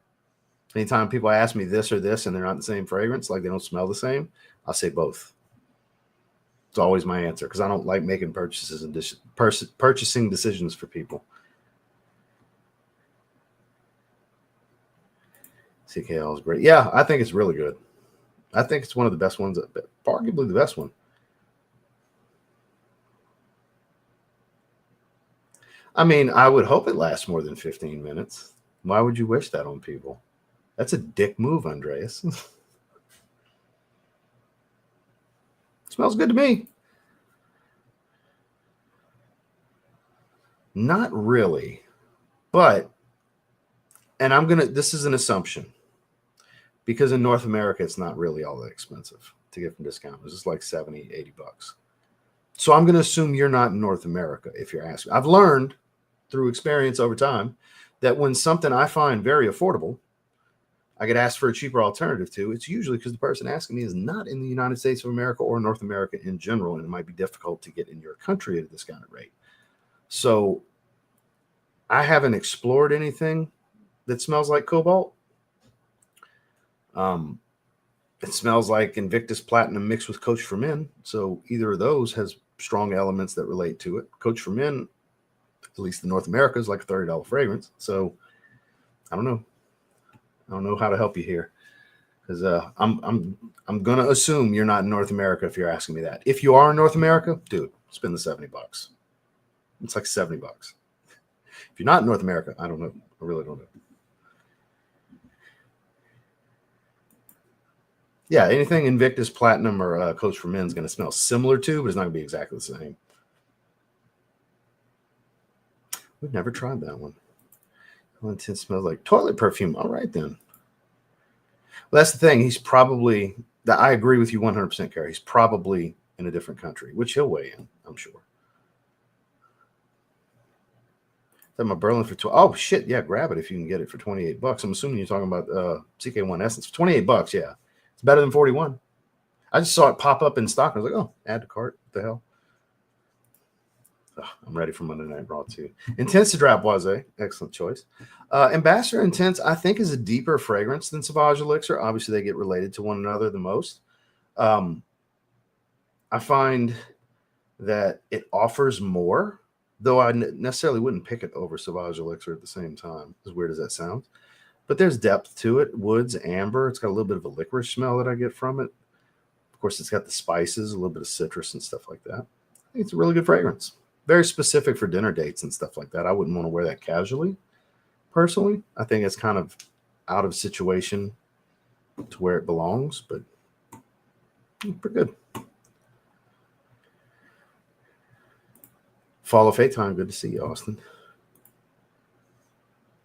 Anytime people ask me this or this and they're not the same fragrance, like they don't smell the same, I'll say both. It's always my answer because I don't like making purchases and purchasing decisions for people. CKL is great. Yeah, I think it's really good. I think it's one of the best ones, arguably the best one. I mean, I would hope it lasts more than 15 minutes. Why would you wish that on people? That's a dick move, Andreas. Smells good to me. Not really, but, and this is an assumption, because in North America, it's not really all that expensive to get from discounters. It's like 70, 80 bucks. So I'm going to assume you're not in North America if you're asking. I've learned through experience over time that when something I find very affordable, I get asked for a cheaper alternative to, it's usually because the person asking me is not in the United States of America or North America in general, and it might be difficult to get in your country at a discounted rate. So I haven't explored anything that smells like cobalt. It smells like Invictus Platinum mixed with Coach for Men. So either of those has strong elements that relate to it. Coach for Men, at least in North America, is like a $30 fragrance. So I don't know. I don't know how to help you here, because I'm gonna assume you're not in North America if you're asking me that. If you are in North America, dude, spend the $70. It's like $70. If you're not in North America, I don't know. I really don't know. Yeah, anything Invictus Platinum or Coach for Men is going to smell similar to, but it's not going to be exactly the same. We've never tried that one. Intense smells like toilet perfume. All right, then. Well, that's the thing. He's probably, I agree with you 100%, Carrie. He's probably in a different country, which he'll weigh in, I'm sure. That my Berlin for 12. Oh, shit. Yeah, grab it if you can get it for $28. I'm assuming you're talking about CK1 Essence. For $28, yeah. It's better than 41. I just saw it pop up in stock. I was like, oh, add to cart. What the hell? Oh, I'm ready for Monday Night Raw too. Intense to Drop Boise. Excellent choice. Ambassador Intense, I think, is a deeper fragrance than Sauvage Elixir. Obviously, they get related to one another the most. I find that it offers more, though I necessarily wouldn't pick it over Sauvage Elixir at the same time, as weird as that sounds. But there's depth to it. Woods, amber. It's got a little bit of a licorice smell that I get from it. Of course, it's got the spices, a little bit of citrus and stuff like that. I think it's a really good fragrance. Very specific for dinner dates and stuff like that. I wouldn't want to wear that casually, personally. I think it's kind of out of situation to where it belongs, but pretty good. Fall of Faith time. Good to see you, Austin.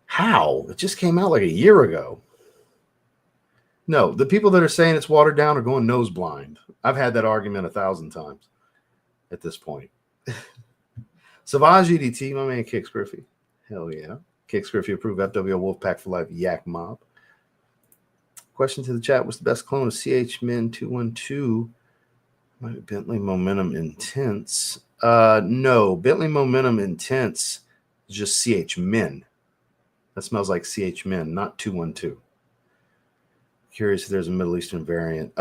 How? It just came out like a year ago. No, the people that are saying it's watered down are going nose blind. I've had that argument 1,000 times at this point. Sauvage EDT, my man Kix Griffey. Hell yeah. Kix Griffey approved FWO Wolfpack for Life Yak Mob. Question to the chat: what's the best clone of CH Min 212? Might be Bentley Momentum Intense. No, Bentley Momentum Intense is just CH Min. That smells like CH Min, not 212. Curious if there's a Middle Eastern variant.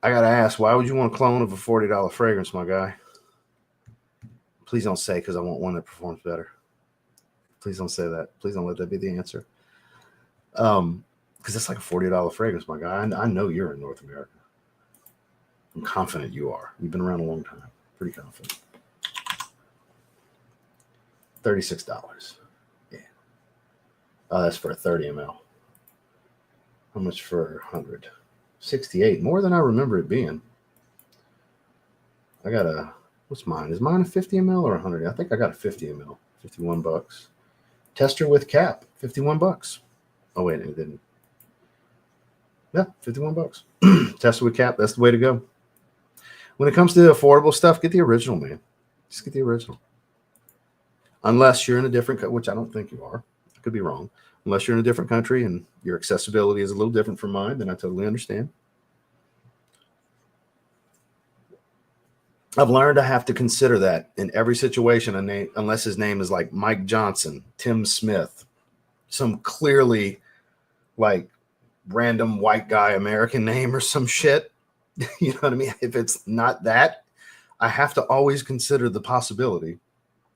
I got to ask, why would you want a clone of a $40 fragrance, my guy? Please don't say because I want one that performs better. Please don't say that. Please don't let that be the answer. Because it's like a $40 fragrance, my guy. I know you're in North America. I'm confident you are. You've been around a long time. Pretty confident. $36. Yeah. Oh, that's for a 30 ml. How much for 100? 68. More than I remember it being. I got a, what's mine? Is mine a 50 ml or 100? I think I got a 50 ml. $51. Tester with cap. $51. Oh, wait, it didn't. Yeah, $51. Tester with cap. That's the way to go. When it comes to the affordable stuff, get the original, man. Just get the original. Unless you're in a different, which I don't think you are. I could be wrong. Unless you're in a different country and your accessibility is a little different from mine, then I totally understand. I've learned I have to consider that in every situation, unless his name is like Mike Johnson, Tim Smith, some clearly like random white guy American name or some shit. You know what I mean? If it's not that, I have to always consider the possibility,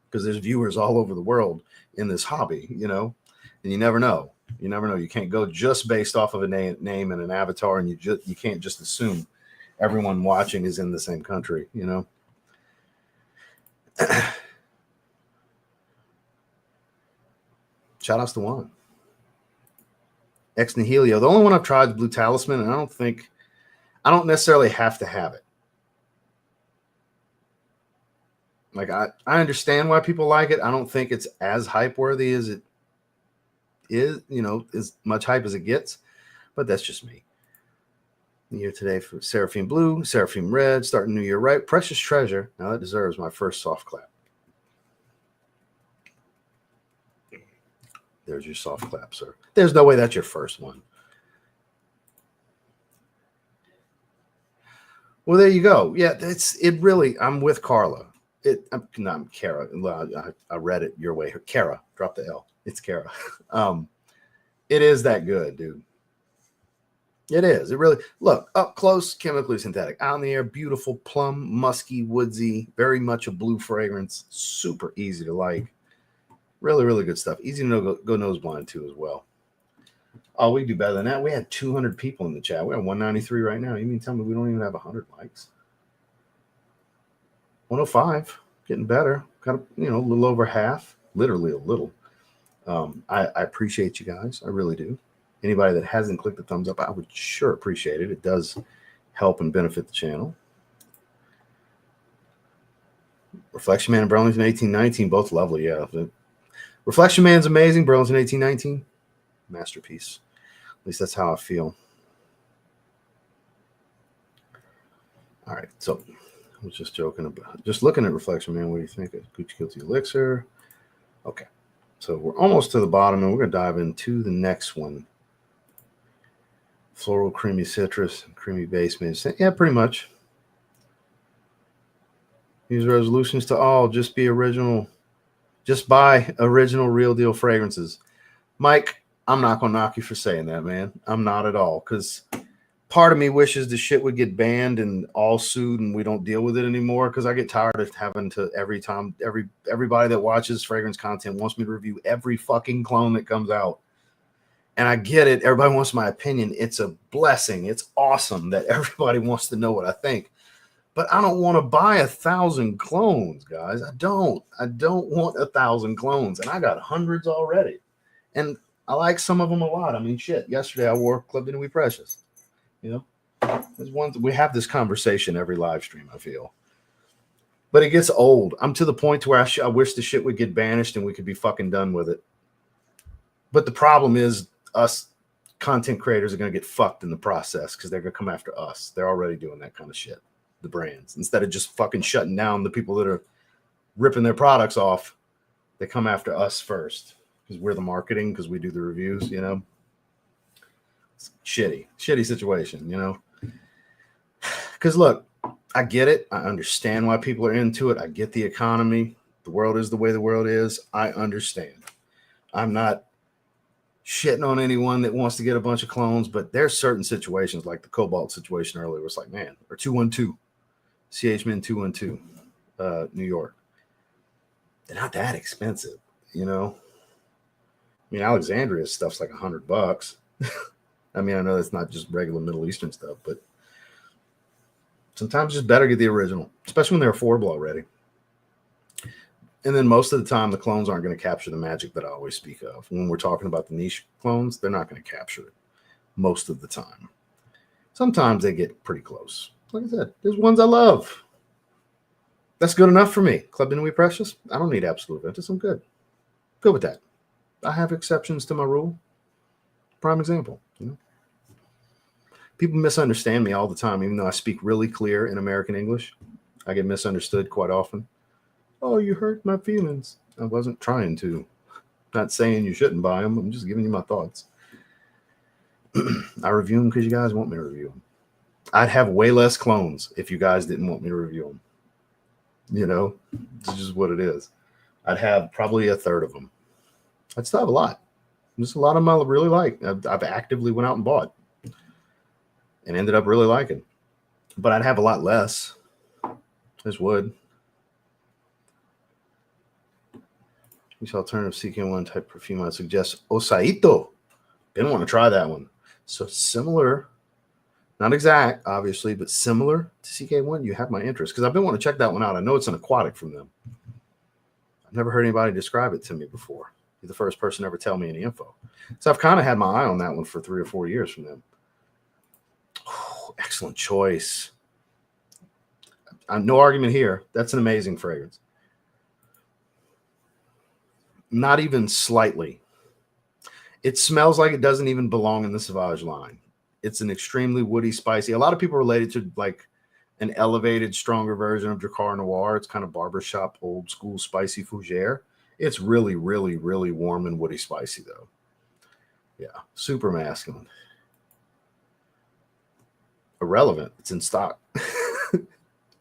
because there's viewers all over the world in this hobby, you know, and you never know. You never know. You can't go just based off of a name and an avatar, and you can't just assume everyone watching is in the same country, you know. Shout outs to Juan. Ex Nihilio. The only one I've tried is Blue Talisman, and I don't necessarily have to have it. Like, I understand why people like it. I don't think it's as hype worthy as it is, you know, as much hype as it gets, but that's just me. Year today for Seraphim Blue, Seraphim Red, starting New Year right. Precious Treasure. Now that deserves my first soft clap. There's your soft clap, sir. There's no way that's your first one. Well, there you go. Yeah, it really. I'm with Carla. I'm Kara. I read it your way. Kara, drop the L. It's Kara. It is that good, dude. It is. It really, look, up close, chemically synthetic. Out in the air, beautiful, plum, musky, woodsy, very much a blue fragrance. Super easy to like. Really, really good stuff. Easy to go nose blind too as well. Oh, we do better than that. We had 200 people in the chat. We have 193 right now. You mean tell me we don't even have 100 likes? 105, getting better. Kind of, a little over half. Literally a little. I appreciate you guys. I really do. Anybody that hasn't clicked the thumbs up, I would sure appreciate it. It does help and benefit the channel. Reflection Man and Burlington 1819, both lovely. Yeah. Reflection Man's amazing. Burlington 1819, masterpiece. At least that's how I feel. All right. So I was just joking about just looking at Reflection Man. What do you think of Gucci Guilty Elixir? Okay. So we're almost to the bottom, and we're going to dive into the next one. Floral, creamy citrus, creamy base. Yeah, pretty much. Use resolutions to all. Just be original. Just buy original, real deal fragrances. Mike, I'm not going to knock you for saying that, man. I'm not at all. Because part of me wishes the shit would get banned and all sued and we don't deal with it anymore. Because I get tired of having to everybody that watches fragrance content wants me to review every fucking clone that comes out. And I get it. Everybody wants my opinion. It's a blessing. It's awesome that everybody wants to know what I think. But I don't want to buy 1,000 clones, guys. I don't want 1,000 clones. And I got hundreds already. And I like some of them a lot. I mean, shit. Yesterday I wore Club de Nuit Precious. There's one. We have this conversation every live stream, I feel. But it gets old. I'm to the point to where I wish the shit would get banished and we could be fucking done with it. But the problem is, us content creators are going to get fucked in the process because they're going to come after us. They're already doing that kind of shit, the brands. Instead of just fucking shutting down the people that are ripping their products off, they come after us first because we're the marketing, because we do the reviews, It's shitty situation, Because look, I get it. I understand why people are into it. I get the economy. The world is the way the world is. I understand. I'm not shitting on anyone that wants to get a bunch of clones, but there's certain situations like the Cobalt situation earlier. It's like, man, or 212, CH-Men 212, New York. They're not that expensive, I mean, Alexandria stuff's like $100. I mean, I know that's not just regular Middle Eastern stuff, but sometimes it's better to get the original, especially when they're affordable already. And then most of the time, the clones aren't going to capture the magic that I always speak of. When we're talking about the niche clones, they're not going to capture it most of the time. Sometimes they get pretty close. Like I said, there's ones I love. That's good enough for me. Club de Nuit Precious, I don't need Absolute Ventus. I'm good. Good with that. I have exceptions to my rule. Prime example, People misunderstand me all the time, even though I speak really clear in American English. I get misunderstood quite often. Oh, you hurt my feelings. I wasn't trying to. Not saying you shouldn't buy them. I'm just giving you my thoughts. I review them because you guys want me to review them. I'd have way less clones if you guys didn't want me to review them. It's just what it is. I'd have probably a third of them. I'd still have a lot. There's a lot of them I really like. I've actively went out and bought and ended up really liking. But I'd have a lot less. Just would. Which alternative CK1 type perfume I'd suggest? Osaito. Didn't want to try that one. So similar, not exact, obviously, but similar to CK1. You have my interest because I've been wanting to check that one out. I know it's an aquatic from them. I've never heard anybody describe it to me before. You're the first person to ever tell me any info. So I've kind of had my eye on that one for 3 or 4 years from them. Oh, excellent choice. No argument here. That's an amazing fragrance. Not even slightly. It smells like it doesn't even belong in the Sauvage line. It's an extremely woody, spicy. A lot of people relate it to like an elevated, stronger version of Drakkar Noir. It's kind of barbershop, old school, spicy fougere. It's really, really, really warm and woody spicy, though. Yeah, super masculine. Irrelevant. It's in stock.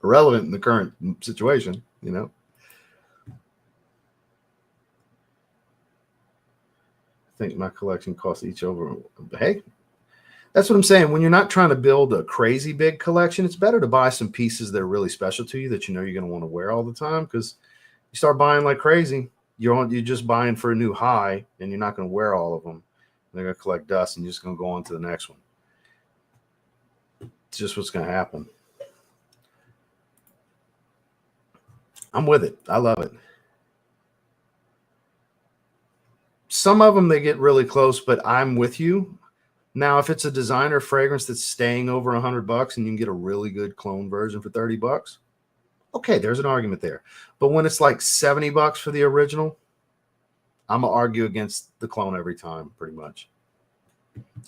Irrelevant in the current situation, you know. I think my collection costs each over. Hey, that's what I'm saying. When you're not trying to build a crazy big collection, it's better to buy some pieces that are really special to you that you know you're going to want to wear all the time. Because you start buying like crazy, you're just buying for a new high, and you're not going to wear all of them. They're going to collect dust, and you're just going to go on to the next one. It's just what's going to happen. I'm with it. I love it. Some of them, they get really close, but I'm with you. Now, if it's a designer fragrance that's staying over $100 and you can get a really good clone version for $30, okay, there's an argument there. But when it's like $70 for the original, I'm going to argue against the clone every time, pretty much.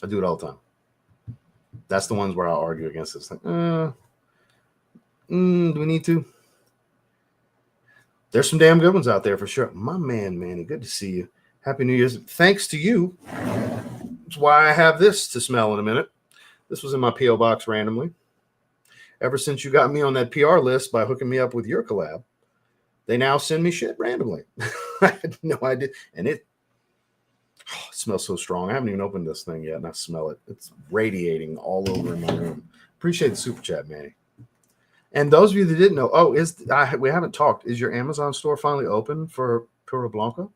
I do it all the time. That's the ones where I'll argue against it. It's like, do we need to? There's some damn good ones out there for sure. My man, Manny, good to see you. Happy New Year's. Thanks to you. That's why I have this to smell in a minute. This was in my P.O. box randomly. Ever since you got me on that PR list by hooking me up with your collab, they now send me shit randomly. I had no idea. And it smells so strong. I haven't even opened this thing yet, and I smell it. It's radiating all over in my room. Appreciate the super chat, Manny. And those of you that didn't know, we haven't talked. Is your Amazon store finally open for Puro Blanco?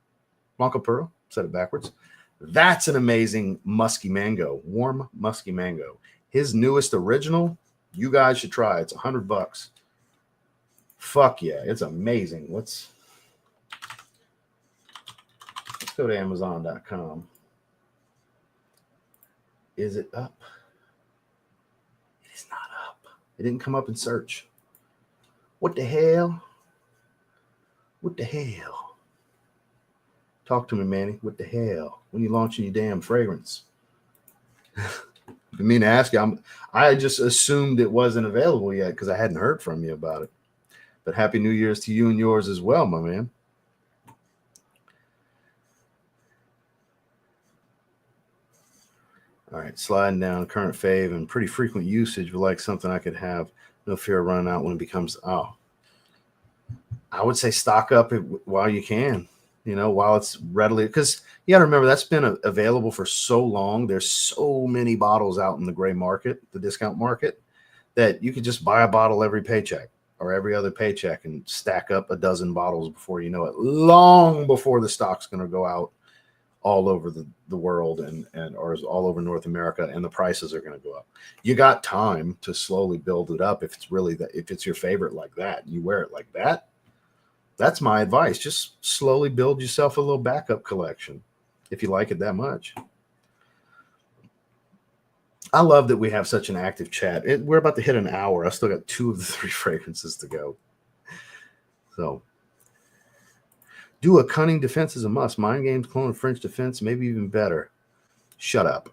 Blanco Puro? Said it backwards. That's an amazing musky mango, warm musky mango. His newest original, you guys should try. It's $100. Fuck yeah, it's amazing. Let's go to Amazon.com. Is it up? It is not up. It didn't come up in search. What the hell? What the hell? Talk to me, Manny. What the hell? When you launching your damn fragrance? I mean to ask you. I just assumed it wasn't available yet because I hadn't heard from you about it. But Happy New Year's to you and yours as well, my man. All right, sliding down current fave and pretty frequent usage. Would like something I could have. No fear of running out when it becomes, I would say stock up while you can, while it's readily, because you got to remember that's been available for so long. There's so many bottles out in the gray market, the discount market, that you could just buy a bottle every paycheck or every other paycheck and stack up a dozen bottles before you know it, long before the stock's going to go out all over the world and or all over North America, and the prices are going to go up. You got time to slowly build it up. If it's your favorite like that, you wear it like that. That's my advice. Just slowly build yourself a little backup collection if you like it that much. I love that we have such an active chat. We're about to hit an hour. I still got 2 of the 3 fragrances to go. So do a cunning defense is a must. Mind games, clone, French defense, maybe even better. Shut up.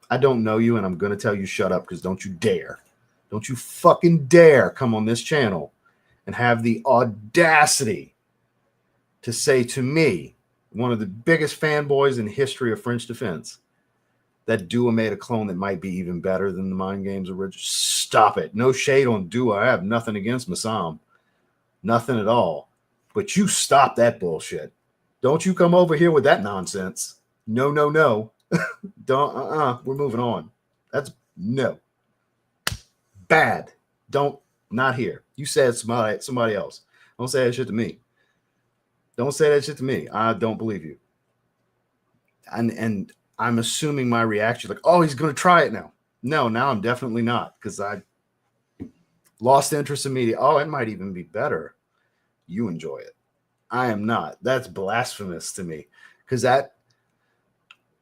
I don't know you, and I'm going to tell you shut up, because don't you dare. Don't you fucking dare come on this channel and have the audacity to say to me, one of the biggest fanboys in the history of French defense, that Dua made a clone that might be even better than the Mind Games original. Stop it. No shade on Dua. I have nothing against Massam. Nothing at all. But you stop that bullshit. Don't you come over here with that nonsense. No. Don't. We're moving on. That's no. Bad. Not here. You said somebody else. Don't say that shit to me. Don't say that shit to me. I don't believe you. And I'm assuming my reaction, like, oh, he's going to try it now. No, now I'm definitely not, because I lost interest immediately. Oh, it might even be better. You enjoy it. I am not. That's blasphemous to me, because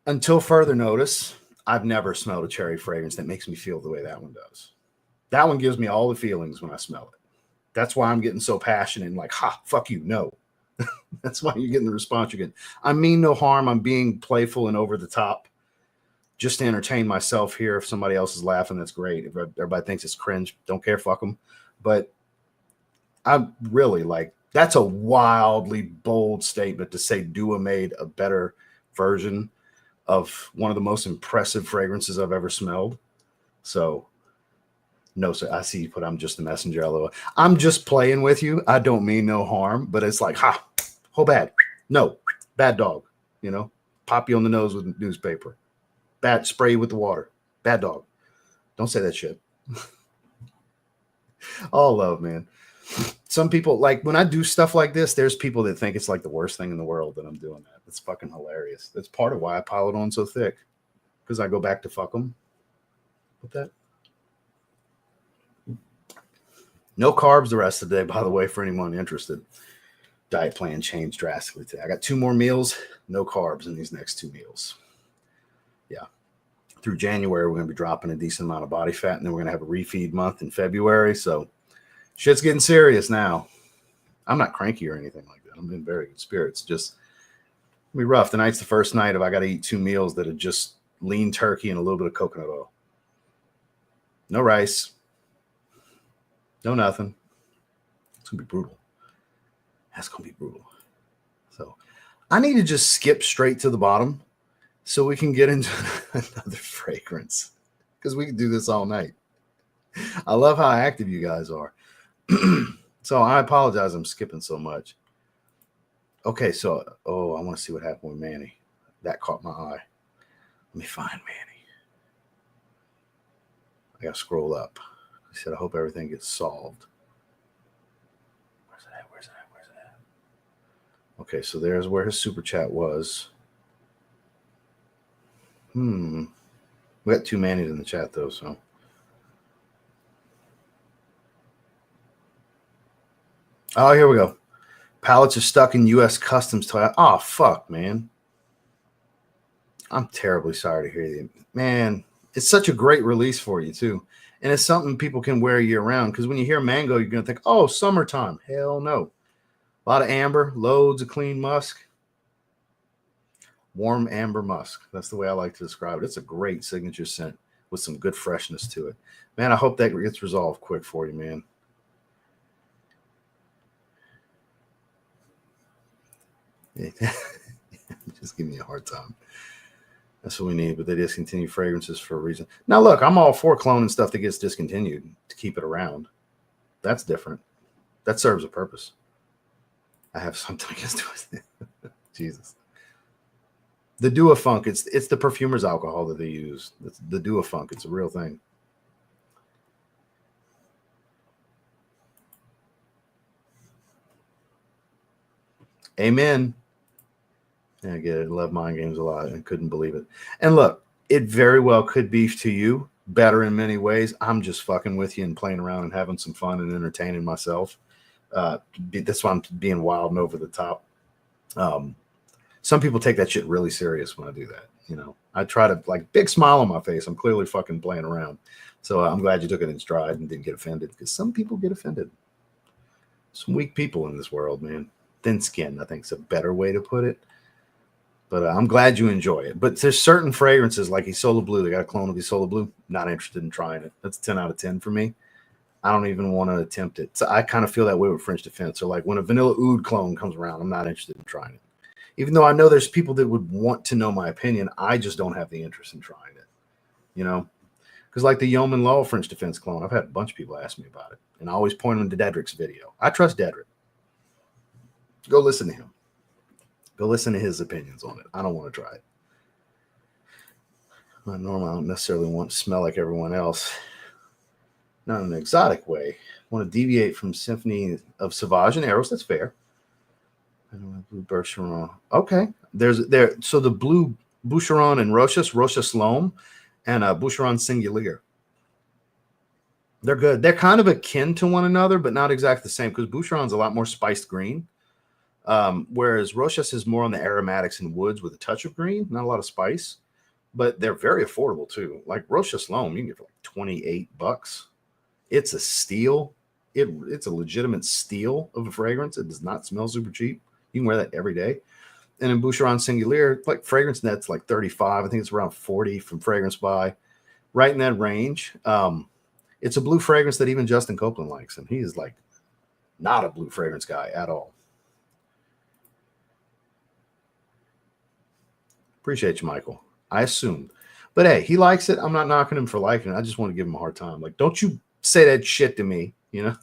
until further notice, I've never smelled a cherry fragrance that makes me feel the way that one does. That one gives me all the feelings when I smell it. That's why I'm getting so passionate and like, fuck you. No. That's why you're getting the response you're getting. I mean no harm. I'm being playful and over the top just to entertain myself here. If somebody else is laughing, that's great. If everybody thinks it's cringe, don't care, fuck them. But I really, like, That's a wildly bold statement to say Dua made a better version of one of the most impressive fragrances I've ever smelled. So, no, sir. I see you put I'm just a messenger. LOL. I'm just playing with you. I don't mean no harm, but it's like, ha, whole bad. No, bad dog. You know, pop you on the nose with newspaper. Bad spray you with the water. Bad dog. Don't say that shit. All love, man. Some people, like when I do stuff like this, there's people that think it's like the worst thing in the world that I'm doing that. It's fucking hilarious. That's part of why I pile it on so thick, because I go back to fuck them with that. No carbs the rest of the day, by the way, for anyone interested. Diet plan changed drastically today. I got 2 more meals, no carbs in these next 2 meals. Yeah. Through January, we're going to be dropping a decent amount of body fat, and then we're going to have a refeed month in February. So shit's getting serious now. I'm not cranky or anything like that. I'm in very good spirits. Just it'll be rough. Tonight's the first night if I got to eat 2 meals that are just lean turkey and a little bit of coconut oil. No rice. No nothing. It's going to be brutal. That's going to be brutal. So I need to just skip straight to the bottom so we can get into another fragrance, because we can do this all night. I love how active you guys are. So I apologize. I'm skipping so much. Okay. So, I want to see what happened with Manny. That caught my eye. Let me find Manny. I got to scroll up. He said, I hope everything gets solved. Where's it at? Okay, so there's where his super chat was. We got 2 Mannies in the chat, though, so. Oh, here we go. Pallets are stuck in U.S. Customs toy. Oh, fuck, man. I'm terribly sorry to hear you. Man, it's such a great release for you, too. And it's something people can wear year-round, because when you hear mango, you're going to think, oh, summertime. Hell no. A lot of amber, loads of clean musk. Warm amber musk. That's the way I like to describe it. It's a great signature scent with some good freshness to it. Man, I hope that gets resolved quick for you, man. Just give me a hard time. That's what we need, but they discontinue fragrances for a reason. Now, look, I'm all for cloning stuff that gets discontinued to keep it around. That's different. That serves a purpose. I have something against it. Jesus. The Duofunk, it's the perfumer's alcohol that they use. It's the Duofunk. It's a real thing. Amen. Yeah, I get it. I love mind games a lot and couldn't believe it. And look, it very well could be to you better in many ways. I'm just fucking with you and playing around and having some fun and entertaining myself. That's why I'm being wild and over the top. Some people take that shit really serious when I do that. You know, I try to, like, big smile on my face. I'm clearly fucking playing around. So I'm glad you took it in stride and didn't get offended, because some people get offended. Some weak people in this world, man. Thin skin, I think, is a better way to put it. But I'm glad you enjoy it. But there's certain fragrances like Isola Blue. They got a clone of Isola Blue. Not interested in trying it. That's 10 out of 10 for me. I don't even want to attempt it. So I kind of feel that way with French Defense. So like when a Vanilla Oud clone comes around, I'm not interested in trying it. Even though I know there's people that would want to know my opinion, I just don't have the interest in trying it. You know? Because like the Yeoman Law French Defense clone, I've had a bunch of people ask me about it. And I always point them to Dedrick's video. I trust Dedrick. Go listen to him. Go listen to his opinions on it. I don't want to try it. Normally, I don't necessarily want to smell like everyone else. Not in an exotic way. I want to deviate from Symphony of Sauvage and Eros. That's fair. I don't have Blue Boucheron. Okay. So the Blue Boucheron and Rochas L'Homme, and Boucheron Singulier. They're good. They're kind of akin to one another, but not exactly the same, because Boucheron's a lot more spiced green. Whereas Rochas is more on the aromatics and woods with a touch of green, not a lot of spice, but they're very affordable too. Like Rochas L'Homme, you can get for like $28. It's a steal. It's a legitimate steal of a fragrance. It does not smell super cheap. You can wear that every day. And in Boucheron Singulier, like Fragrance Net's like 35. I think it's around 40 from Fragrance Buy, right in that range. It's a blue fragrance that even Justin Copeland likes, and he is like Not a blue fragrance guy at all. Appreciate you, Michael. I assumed. But hey, he likes it. I'm not knocking him for liking it. I just want to give him a hard time. Like, don't you say that shit to me, you know?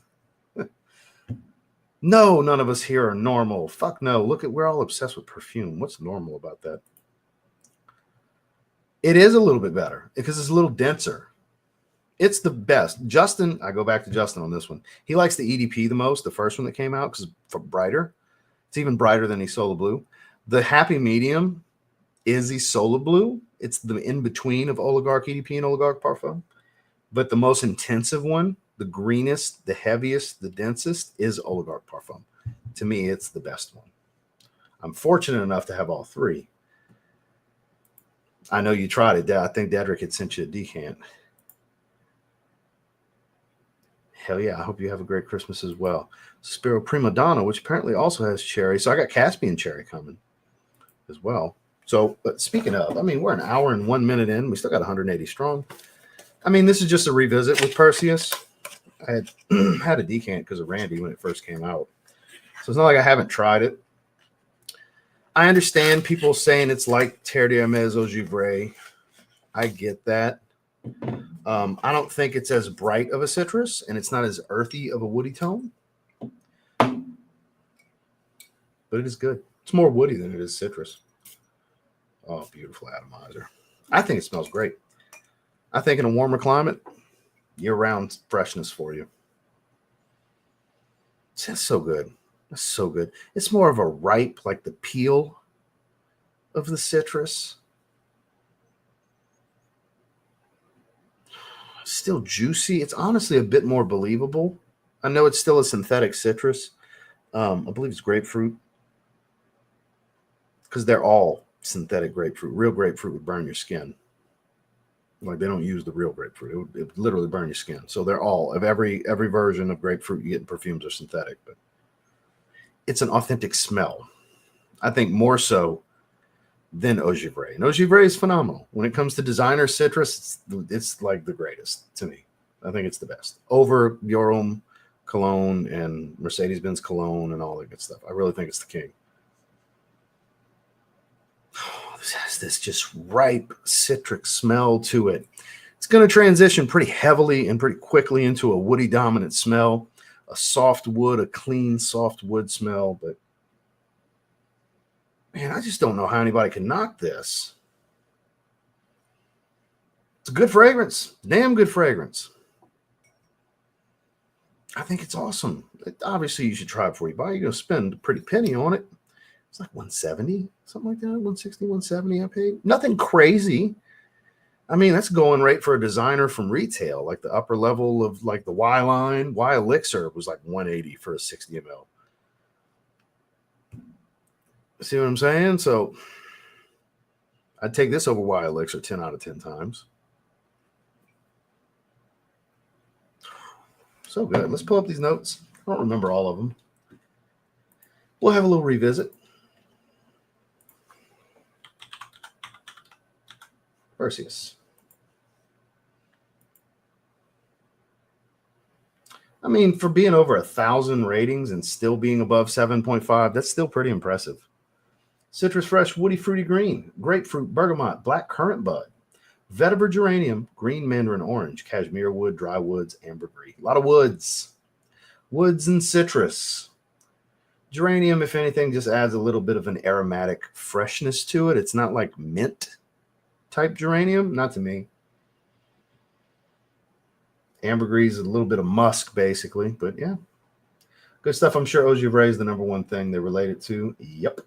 No, none of us here are normal. Fuck no. Look at, we're all obsessed with perfume. What's normal about that? It is a little bit better because it's a little denser. It's the best. Justin, I go back to Justin on this one. He likes the EDP the most, the first one that came out, because it's brighter. It's even brighter than the Solar Blue. The happy medium is the Solar Blue. It's the in-between of Oligarch EDP and Oligarch Parfum. But the most intensive one, the greenest, the heaviest, the densest, is Oligarch Parfum. To me, it's the best one. I'm fortunate enough to have all three. I know you tried it. I think Dedrick had sent you a decant. Hell yeah. I hope you have a great Christmas as well. Spiro Prima Donna, which apparently also has cherry. So I got Caspian cherry coming as well. So, but speaking of, I mean, we're an hour and 1 minute in. We still got 180 strong. I mean, this is just a revisit with Perseus. I had had a decant because of Randy when it first came out. So it's not like I haven't tried it. I understand people saying it's like Terre d'Hermès Eau Givray. I get that. I don't think it's as bright of a citrus, and it's not as earthy of a woody tone. But it is good. It's more woody than it is citrus. Oh, beautiful atomizer. I think it smells great. I think in a warmer climate, year-round freshness for you. That's so good. That's so good. It's more of a ripe, like the peel of the citrus. Still juicy. It's honestly a bit more believable. I know it's still a synthetic citrus. I believe it's grapefruit, because they're all synthetic grapefruit. Real grapefruit would burn your skin. Like, they don't use the real grapefruit. It would literally burn your skin. So they're all, of every version of grapefruit you get in perfumes are synthetic, but it's an authentic smell. I think more so than Eau Givray. And Eau Givray is phenomenal. When it comes to designer citrus, it's like the greatest to me. I think it's the best. Over Bjorn Cologne and Mercedes-Benz Cologne and all that good stuff. I really think it's the king. Oh, this has this just ripe citric smell to it. It's going to transition pretty heavily and pretty quickly into a woody dominant smell. A soft wood, a clean soft wood smell, but man, I just don't know how anybody can knock this. It's a good fragrance. Damn good fragrance. I think it's awesome. Obviously, you should try it before you buy. You're going to spend a pretty penny on it. It's like 170, something like that. 160, 170 I paid. Nothing crazy. I mean, that's going right for a designer from retail, like the upper level of like the Y line. Y Elixir was like 180 for a 60 ml. See what I'm saying? So I'd take this over Y Elixir 10 out of 10 times. So good. Let's pull up these notes. I don't remember all of them. We'll have a little revisit. Perseus. I mean, for being over 1,000 ratings and still being above 7.5, that's still pretty impressive. Citrus fresh, woody, fruity green, grapefruit, bergamot, black currant bud, vetiver geranium, green mandarin orange, cashmere wood, dry woods, ambergris. A lot of woods. Woods and citrus. Geranium, if anything, just adds a little bit of an aromatic freshness to it. It's not like mint type geranium, not to me. Ambergris is a little bit of musk, basically, but yeah. Good stuff. I'm sure Eau Givray is the number one thing they relate it to. Yep.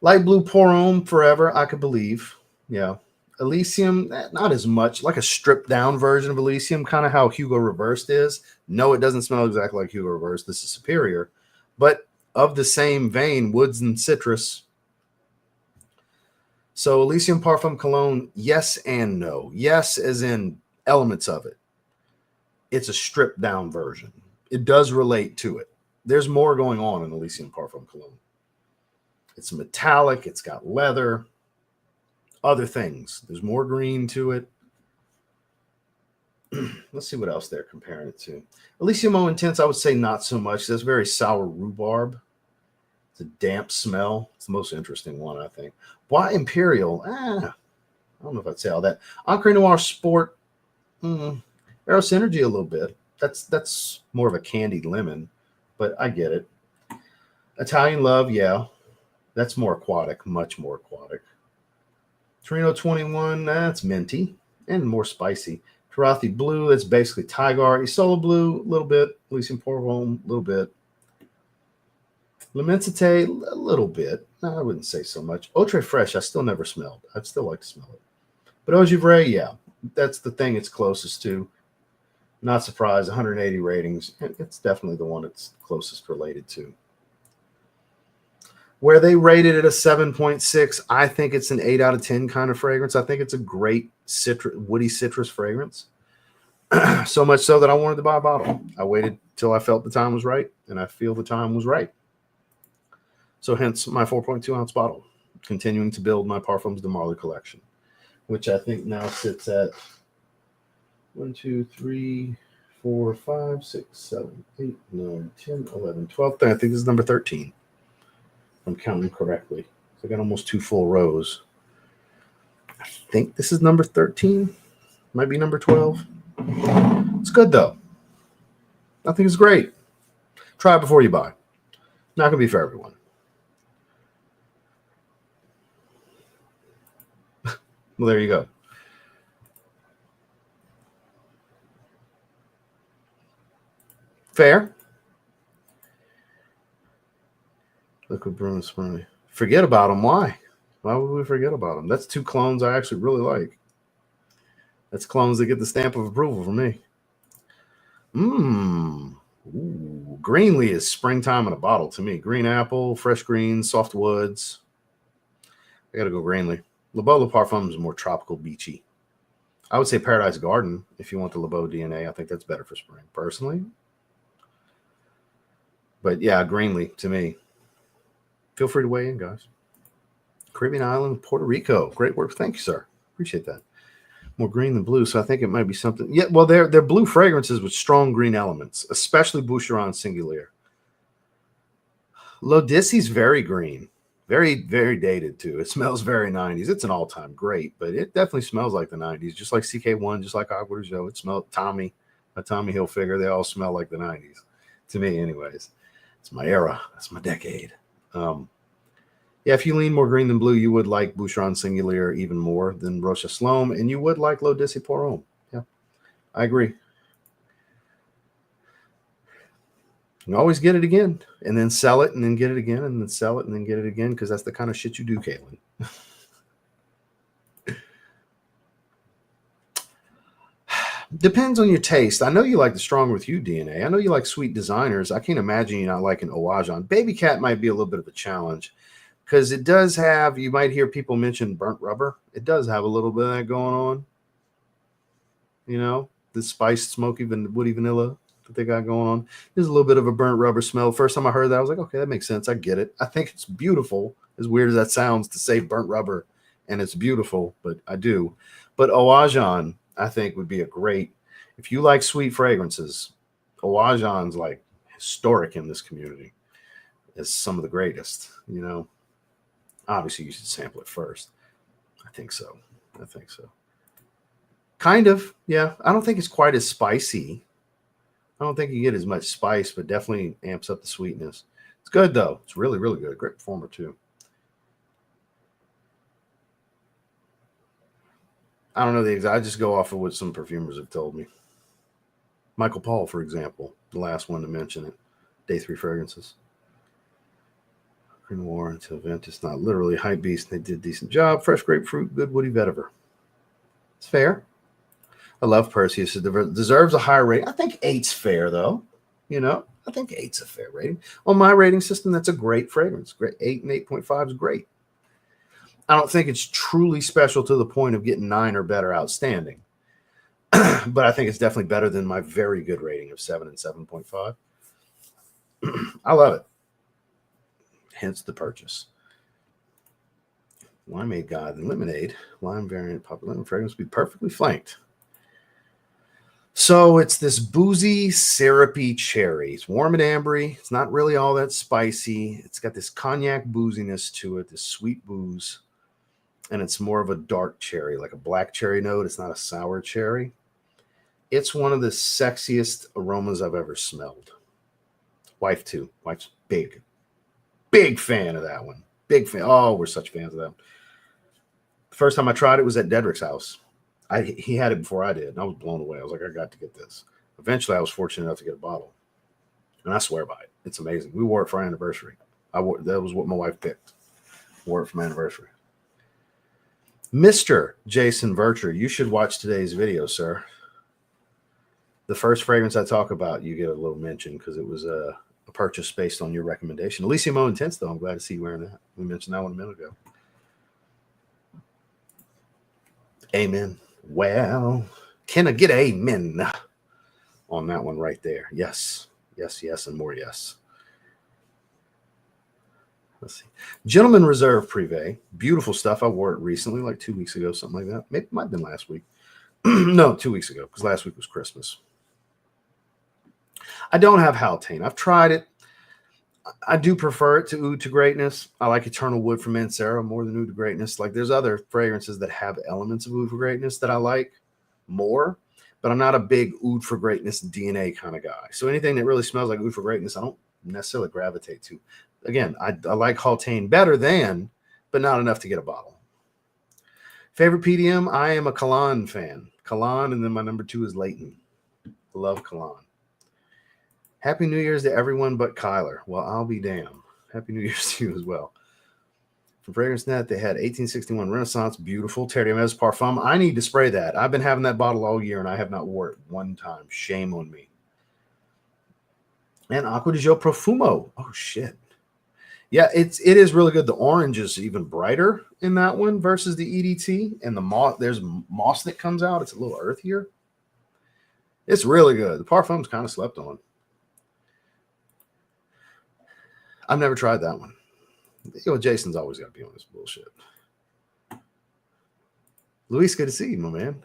Light blue pour homme forever, I could believe. Yeah. Elysium, not as much. Like a stripped down version of Elysium, kind of how Hugo Reversed is. No, it doesn't smell exactly like Hugo Reversed. This is superior. But of the same vein, woods and citrus. So Elysium Parfum Cologne, yes and no. Yes, as in elements of it. It's a stripped down version. It does relate to it. There's more going on in Elysium Parfum Cologne. It's metallic. It's got leather. Other things. There's more green to it. Let's see what else they're comparing it to. Elysimo Intense, I would say not so much. That's very sour rhubarb. It's a damp smell. It's the most interesting one, I think. Bois Imperial, I don't know if I'd say all that. Encre Noir Sport, Aero Synergy a little bit. That's more of a candied lemon, but I get it. Italian Love, yeah. That's more aquatic, much more aquatic. Torino 21, that's minty and more spicy. Karathi Blue, that's basically Tigar. Isola Blue, a little bit. Elysium Porvone, a little bit. L'Immensité, a little bit. No, I wouldn't say so much. Autre Fresh, I still never smelled. I'd still like to smell it. But Eau Givray, yeah, that's the thing it's closest to. Not surprised, 180 ratings. It's definitely the one it's closest related to. Where they rated it a 7.6, I think it's an 8 out of 10 kind of fragrance. I think it's a great woody citrus fragrance. So much so that I wanted to buy a bottle. I waited till I felt the time was right, and I feel the time was right. So hence my 4.2 ounce bottle, continuing to build my Parfums de Marly collection, which I think now sits at 1, 2, 3, 4, 5, 6, 7, 8, 9, 10, 11, 12. I think this is number 13. I'm counting correctly. So I got almost 2 full rows. I think this is number 13. Might be number 12. It's good though. I think it's great. Try it before you buy. Not gonna be for everyone. Well, there you go. Fair. Liquid Bruno Smiley. Forget about them. Why? Why would we forget about them? That's 2 clones I actually really like. That's clones that get the stamp of approval from me. Ooh, Greenlee is springtime in a bottle to me. Green apple, fresh greens, soft woods. I gotta go Greenlee. Le Beau Le Parfum is more tropical, beachy. I would say Paradise Garden if you want the Le Beau DNA. I think that's better for spring, personally. But yeah, Greenlee to me. Feel free to weigh in, guys. Caribbean Island, Puerto Rico. Great work. Thank you, sir. Appreciate that. More green than blue, so I think it might be something. Yeah, well, they're blue fragrances with strong green elements, especially Boucheron Singulier. L'Odyssee's very green. Very, very dated, too. It smells very 90s. It's an all-time great, but it definitely smells like the 90s, just like CK1, just like Agua de Joe. It smelled Tommy Hilfiger. They all smell like the 90s, to me anyways. It's my era. That's my decade. Yeah, if you lean more green than blue, you would like Boucheron Singulier even more than Rocha Slome, and you would like L'Odyssée Pour Homme. Yeah, I agree. You can always get it again, and then sell it, and then get it again, and then sell it, and then get it again, because that's the kind of shit you do, Caitlin. Depends on your taste. I know you like the Strong With You DNA. I know you like sweet designers. I can't imagine you not liking Oajan. Baby Cat might be a little bit of a challenge, because it does have, you might hear people mention burnt rubber. It does have a little bit of that going on. You know, the spiced, smoky, woody vanilla that they got going on. There's a little bit of a burnt rubber smell. First time I heard that, I was like, okay, that makes sense. I get it. I think it's beautiful, as weird as that sounds to say burnt rubber, and it's beautiful, but I do. But Oajan, I think, would be a great, if you like sweet fragrances, Oajan's like historic in this community. It's some of the greatest, you know. Obviously, you should sample it first. I think so. Kind of, yeah. I don't think it's quite as spicy. I don't think you get as much spice, but definitely amps up the sweetness. It's good, though. It's really, really good. Great performer, too. I don't know the exact. I just go off of what some perfumers have told me. Michael Paul, for example, the last one to mention it. Day 3 fragrances. Noir until Ventus, not literally hype beast. They did a decent job. Fresh grapefruit, good woody vetiver. It's fair. I love Perseus. It deserves a higher rating. I think 8's fair, though. You know, I think 8's a fair rating. On my rating system, that's a great fragrance. Great. 8 and 8.5 is great. I don't think it's truly special to the point of getting 9 or better outstanding. But I think it's definitely better than my very good rating of 7 and 7.5. I love it. Hence the purchase. Limeade God and Lemonade. Lime variant popular lemon fragrance will be perfectly flanked. So it's this boozy, syrupy cherry. It's warm and ambery. It's not really all that spicy. It's got this cognac booziness to it, this sweet booze. And it's more of a dark cherry, like a black cherry note. It's not a sour cherry. It's one of the sexiest aromas I've ever smelled. Wife, too. Wife's big fan of that one. Big fan. Oh, we're such fans of that one. The first time I tried it was at Dedrick's house. He had it before I did, and I was blown away. I was like, I got to get this. Eventually, I was fortunate enough to get a bottle, and I swear by it. It's amazing. We wore it for our anniversary. That was what my wife picked. Wore it for my anniversary. Mr. Jason Vercher, you should watch today's video, sir. The first fragrance I talk about, you get a little mention because it was a purchase based on your recommendation. Elysimo Intense, though. I'm glad to see you wearing that. We mentioned that one a minute ago. Amen. Well, can I get an amen on that one right there? Yes, yes, yes, and more yes. Let's see. Gentleman Reserve Privé. Beautiful stuff. I wore it recently, like 2 weeks ago, something like that. Maybe it might have been last week. No, 2 weeks ago, because last week was Christmas. I don't have Haldane. I've tried it. I do prefer it to Oud to Greatness. I like Eternal Wood from Mancera more than Oud to Greatness. Like there's other fragrances that have elements of Oud for Greatness that I like more, but I'm not a big Oud for Greatness DNA kind of guy. So anything that really smells like Oud for Greatness, I don't necessarily gravitate to. Again, I like Haldane better than, but not enough to get a bottle. Favorite PDM? I am a Kalan fan. Kalan, and then my number 2 is Leighton. Love Kalan. Happy New Year's to everyone but Kyler. Well, I'll be damned. Happy New Year's to you as well. From Fragrance Net, they had 1861 Renaissance. Beautiful. Terre de Mes Parfum. I need to spray that. I've been having that bottle all year, and I have not wore it one time. Shame on me. And Acqua di Gio Profumo. Oh, shit. Yeah, it is really good. The orange is even brighter in that one versus the EDT. And the moss, there's moss that comes out. It's a little earthier. It's really good. The Parfum's kind of slept on. I've never tried that one. Jason's always got to be on this bullshit. Luis, good to see you, my man.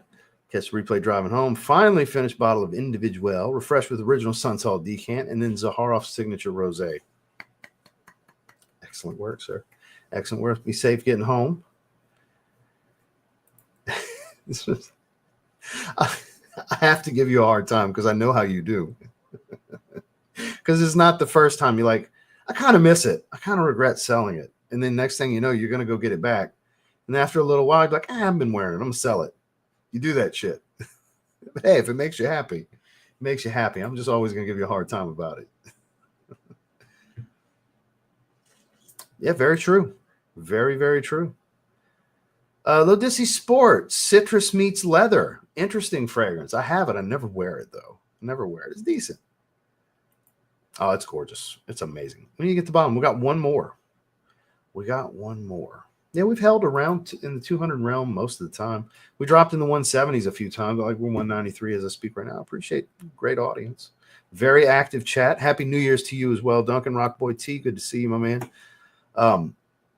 Catch the replay driving home. Finally finished bottle of Individuel, refreshed with original Sunsalt decant, and then Zaharoff's signature rosé. Excellent work, sir. Excellent work. Be safe getting home. I have to give you a hard time because I know how you do. Because it's not the first time you're like, I kind of miss it. I kind of regret selling it. And then next thing you know, you're going to go get it back. And after a little while, you're like, I've been wearing it. I'm going to sell it. You do that shit. But hey, if it makes you happy, it makes you happy. I'm just always going to give you a hard time about it. Yeah, very true. Very, very true. Lodisi Sport, citrus meets leather. Interesting fragrance. I have it. I never wear it, though. Never wear it. It's decent. Oh, it's gorgeous. It's amazing. When you get to the bottom, we got one more. Yeah, we've held around in the 200 realm most of the time. We dropped in the 170s a few times. Like we're 193 as I speak right now. Appreciate great audience. Very active chat. Happy New Year's to you as well, Duncan Rockboy T. Good to see you, my man.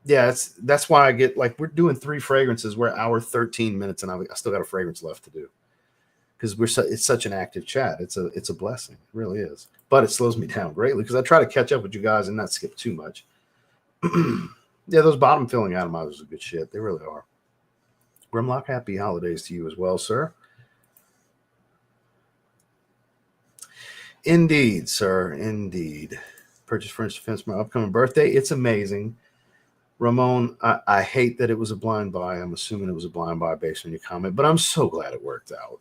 Yeah, that's why I get like we're doing 3 fragrances. We're hour 13 minutes, and I still got a fragrance left to do because it's such an active chat. It's a blessing. It really is. But it slows me down greatly because I try to catch up with you guys and not skip too much. Yeah, those bottom filling atomizers are good shit. They really are. Grimlock, happy holidays to you as well, sir. Indeed, sir. Indeed. Purchase French Defense for my upcoming birthday. It's amazing. Ramon, I hate that it was a blind buy. I'm assuming it was a blind buy based on your comment, but I'm so glad it worked out.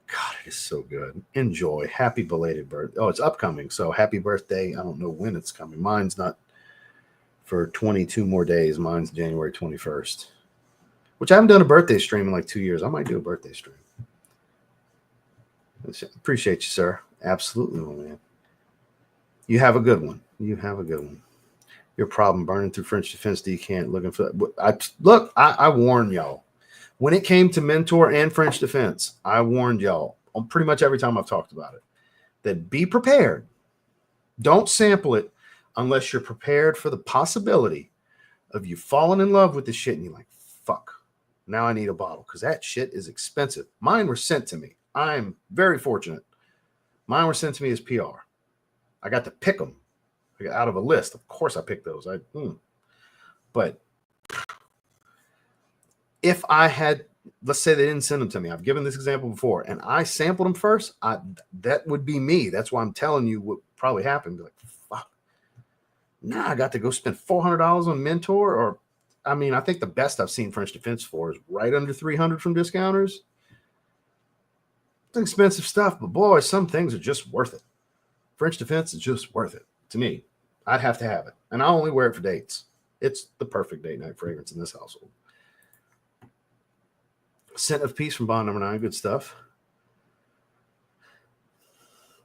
God, it is so good. Enjoy. Happy belated birthday. Oh, it's upcoming. So happy birthday. I don't know when it's coming. Mine's not for 22 more days. Mine's January 21st, which I haven't done a birthday stream in like 2 years. I might do a birthday stream. Appreciate you, sir. Absolutely, my man. You have a good one. You have a good one. Your problem burning through French Defense decant looking for I warned y'all. When it came to Mentor and French Defense, I warned y'all on pretty much every time I've talked about it that be prepared. Don't sample it unless you're prepared for the possibility of you falling in love with the shit and you're like, fuck, now I need a bottle because that shit is expensive. Mine were sent to me. I'm very fortunate. Mine were sent to me as PR. I got to pick them out of a list. Of course, I picked those. But if I had, let's say they didn't send them to me. I've given this example before, and I sampled them first. That would be me. That's why I'm telling you what probably happened. Be like, fuck. Nah, I got to go spend $400 on Mentor. Or, I mean, I think the best I've seen French Defense for is right under $300 from discounters. It's expensive stuff, but boy, some things are just worth it. French Defense is just worth it to me. I'd have to have it, and I only wear it for dates. It's the perfect date night fragrance in this household. Scent of Peace from Bond Number 9, good stuff.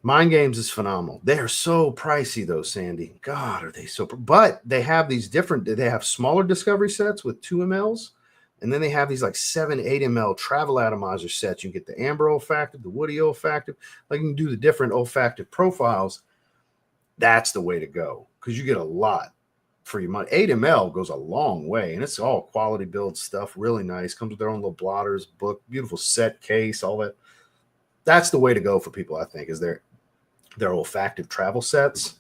Mind Games is phenomenal. They are so pricey though, Sandy. God, are they so? But they have these different. They have smaller discovery sets with 2 mLs. And then they have these like 7, 8 ml travel atomizer sets. You can get the amber olfactive, the woody olfactive. Like you can do the different olfactive profiles. That's the way to go because you get a lot for your money. 8 ml goes a long way, and it's all quality build stuff. Really nice. Comes with their own little blotters, book, beautiful set case, all that. That's the way to go for people, I think, is their olfactive travel sets.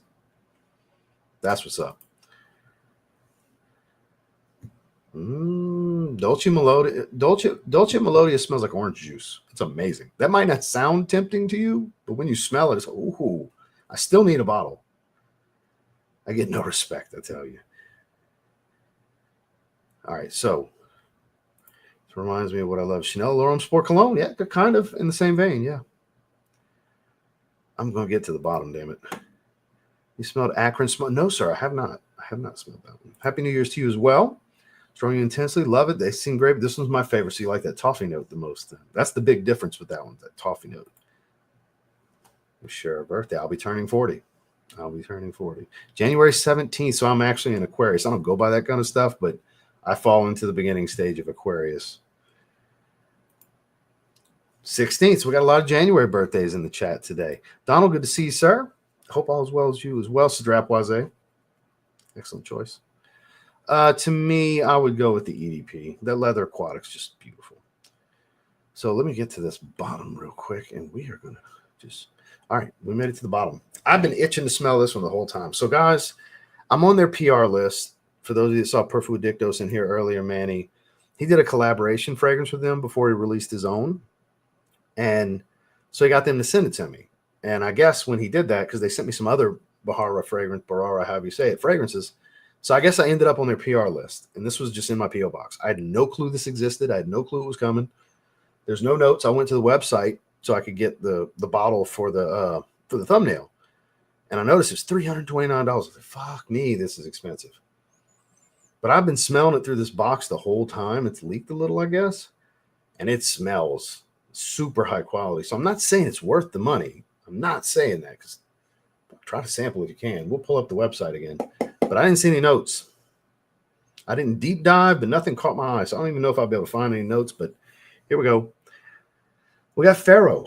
That's what's up. Dolce Melodia smells like orange juice. It's amazing. That might not sound tempting to you, but when you smell it, it's ooh. I still need a bottle. I get no respect, I tell you. All right, so this reminds me of what I love. Chanel L'Homme Sport Cologne. Yeah, they're kind of in the same vein. Yeah. I'm going to get to the bottom, damn it. You smelled Akron smoke? No, sir, I have not. I have not smelled that one. Happy New Year's to you as well. Strong intensely, love it. They seem great. But this one's my favorite. So you like that toffee note the most. That's the big difference with that one, that toffee note. We share a birthday. I'll be turning 40. January 17th. So I'm actually in Aquarius. I don't go by that kind of stuff, but I fall into the beginning stage of Aquarius. 16th. So we got a lot of January birthdays in the chat today. Donald, good to see you, sir. Hope all is well as you as well, Sidrapoise. Excellent choice. To me, I would go with the EDP. That leather aquatic's just beautiful. So let me get to this bottom real quick, and we are going to just... All right, we made it to the bottom. I've been itching to smell this one the whole time. So, guys, I'm on their PR list. For those of you that saw Perfum Dictos in here earlier, Manny, he did a collaboration fragrance with them before he released his own. And so he got them to send it to me. And I guess when he did that, because they sent me some other Bharara, however you say it, fragrances. So I guess I ended up on their PR list. And this was just in my P.O. box. I had no clue this existed. I had no clue it was coming. There's no notes. I went to the website so I could get the bottle for the thumbnail. And I noticed it's $329. I was like, fuck me, this is expensive. But I've been smelling it through this box the whole time. It's leaked a little, I guess. And it smells super high quality. So I'm not saying it's worth the money. I'm not saying that, because try to sample if you can. We'll pull up the website again. But I didn't see any notes. I didn't deep dive, but nothing caught my eye. So I don't even know if I'll be able to find any notes. But here we go. We got Pharaoh.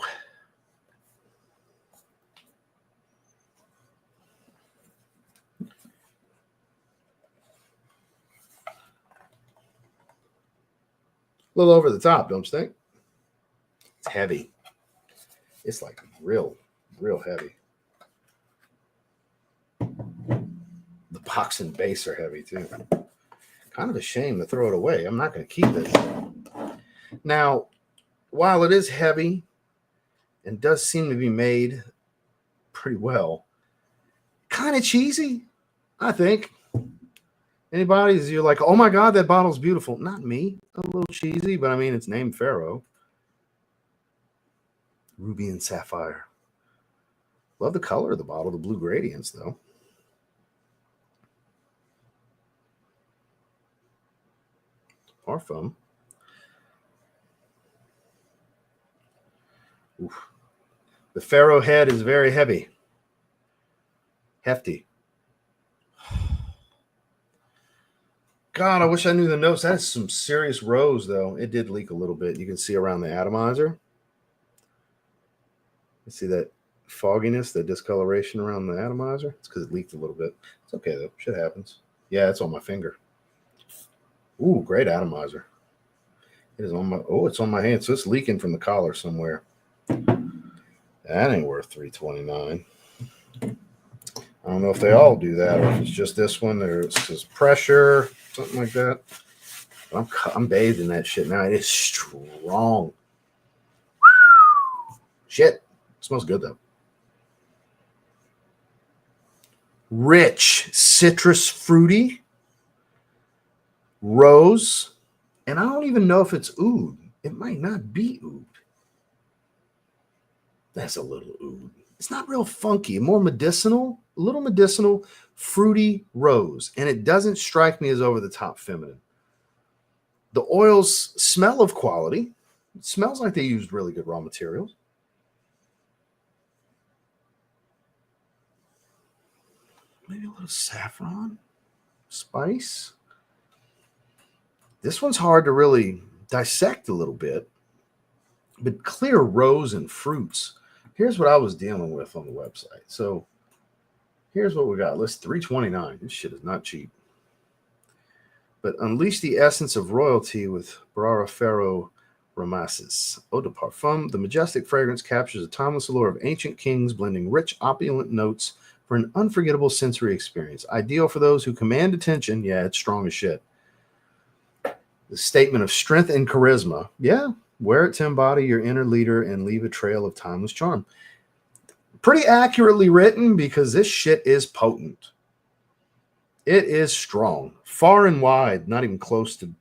A little over the top, don't you think? It's heavy. It's like real heavy. The box and base are heavy too. Kind of a shame to throw it away. I'm not going to keep it. Now, while it is heavy and does seem to be made pretty well, kind of cheesy, I think. Anybody, you're like, oh my God, that bottle's beautiful. Not me. A little cheesy, but I mean, it's named Pharaoh. Ruby and sapphire. Love the color of the bottle, the blue gradients, though. Parfum. Oof. The Pharaoh head is very heavy. Hefty. God, I wish I knew the notes. That is some serious rose, though. It did leak a little bit. You can see around the atomizer. You see that fogginess, that discoloration around the atomizer? It's because it leaked a little bit. It's okay, though. Shit happens. Yeah, it's on my finger. Ooh, great atomizer. It is on my... Oh, it's on my hand. So it's leaking from the collar somewhere. That ain't worth $329. I don't know if they all do that, or if it's just this one, or it's just pressure, something like that. I'm bathed in that shit now. It is strong. Shit. It smells good though. Rich, citrus, fruity, rose, and I don't even know if it's oud. It might not be oud. That's a little oud. It's not real funky, more medicinal, a little medicinal, fruity rose, and it doesn't strike me as over the top feminine. The oils smell of quality. It smells like they used really good raw materials. Maybe a little saffron, spice. This one's hard to really dissect a little bit, but clear rose and fruits. Here's what I was dealing with on the website. So here's what we got. List $329. This shit is not cheap. But unleash the essence of royalty with Bharara Pharaoh Ramessesi. Eau de Parfum. The majestic fragrance captures the timeless allure of ancient kings, blending rich, opulent notes for an unforgettable sensory experience. Ideal for those who command attention. Yeah, it's strong as shit. The statement of strength and charisma. Yeah, wear it to embody your inner leader and leave a trail of timeless charm. Pretty accurately written because this shit is potent. It is strong, far and wide, not even close to,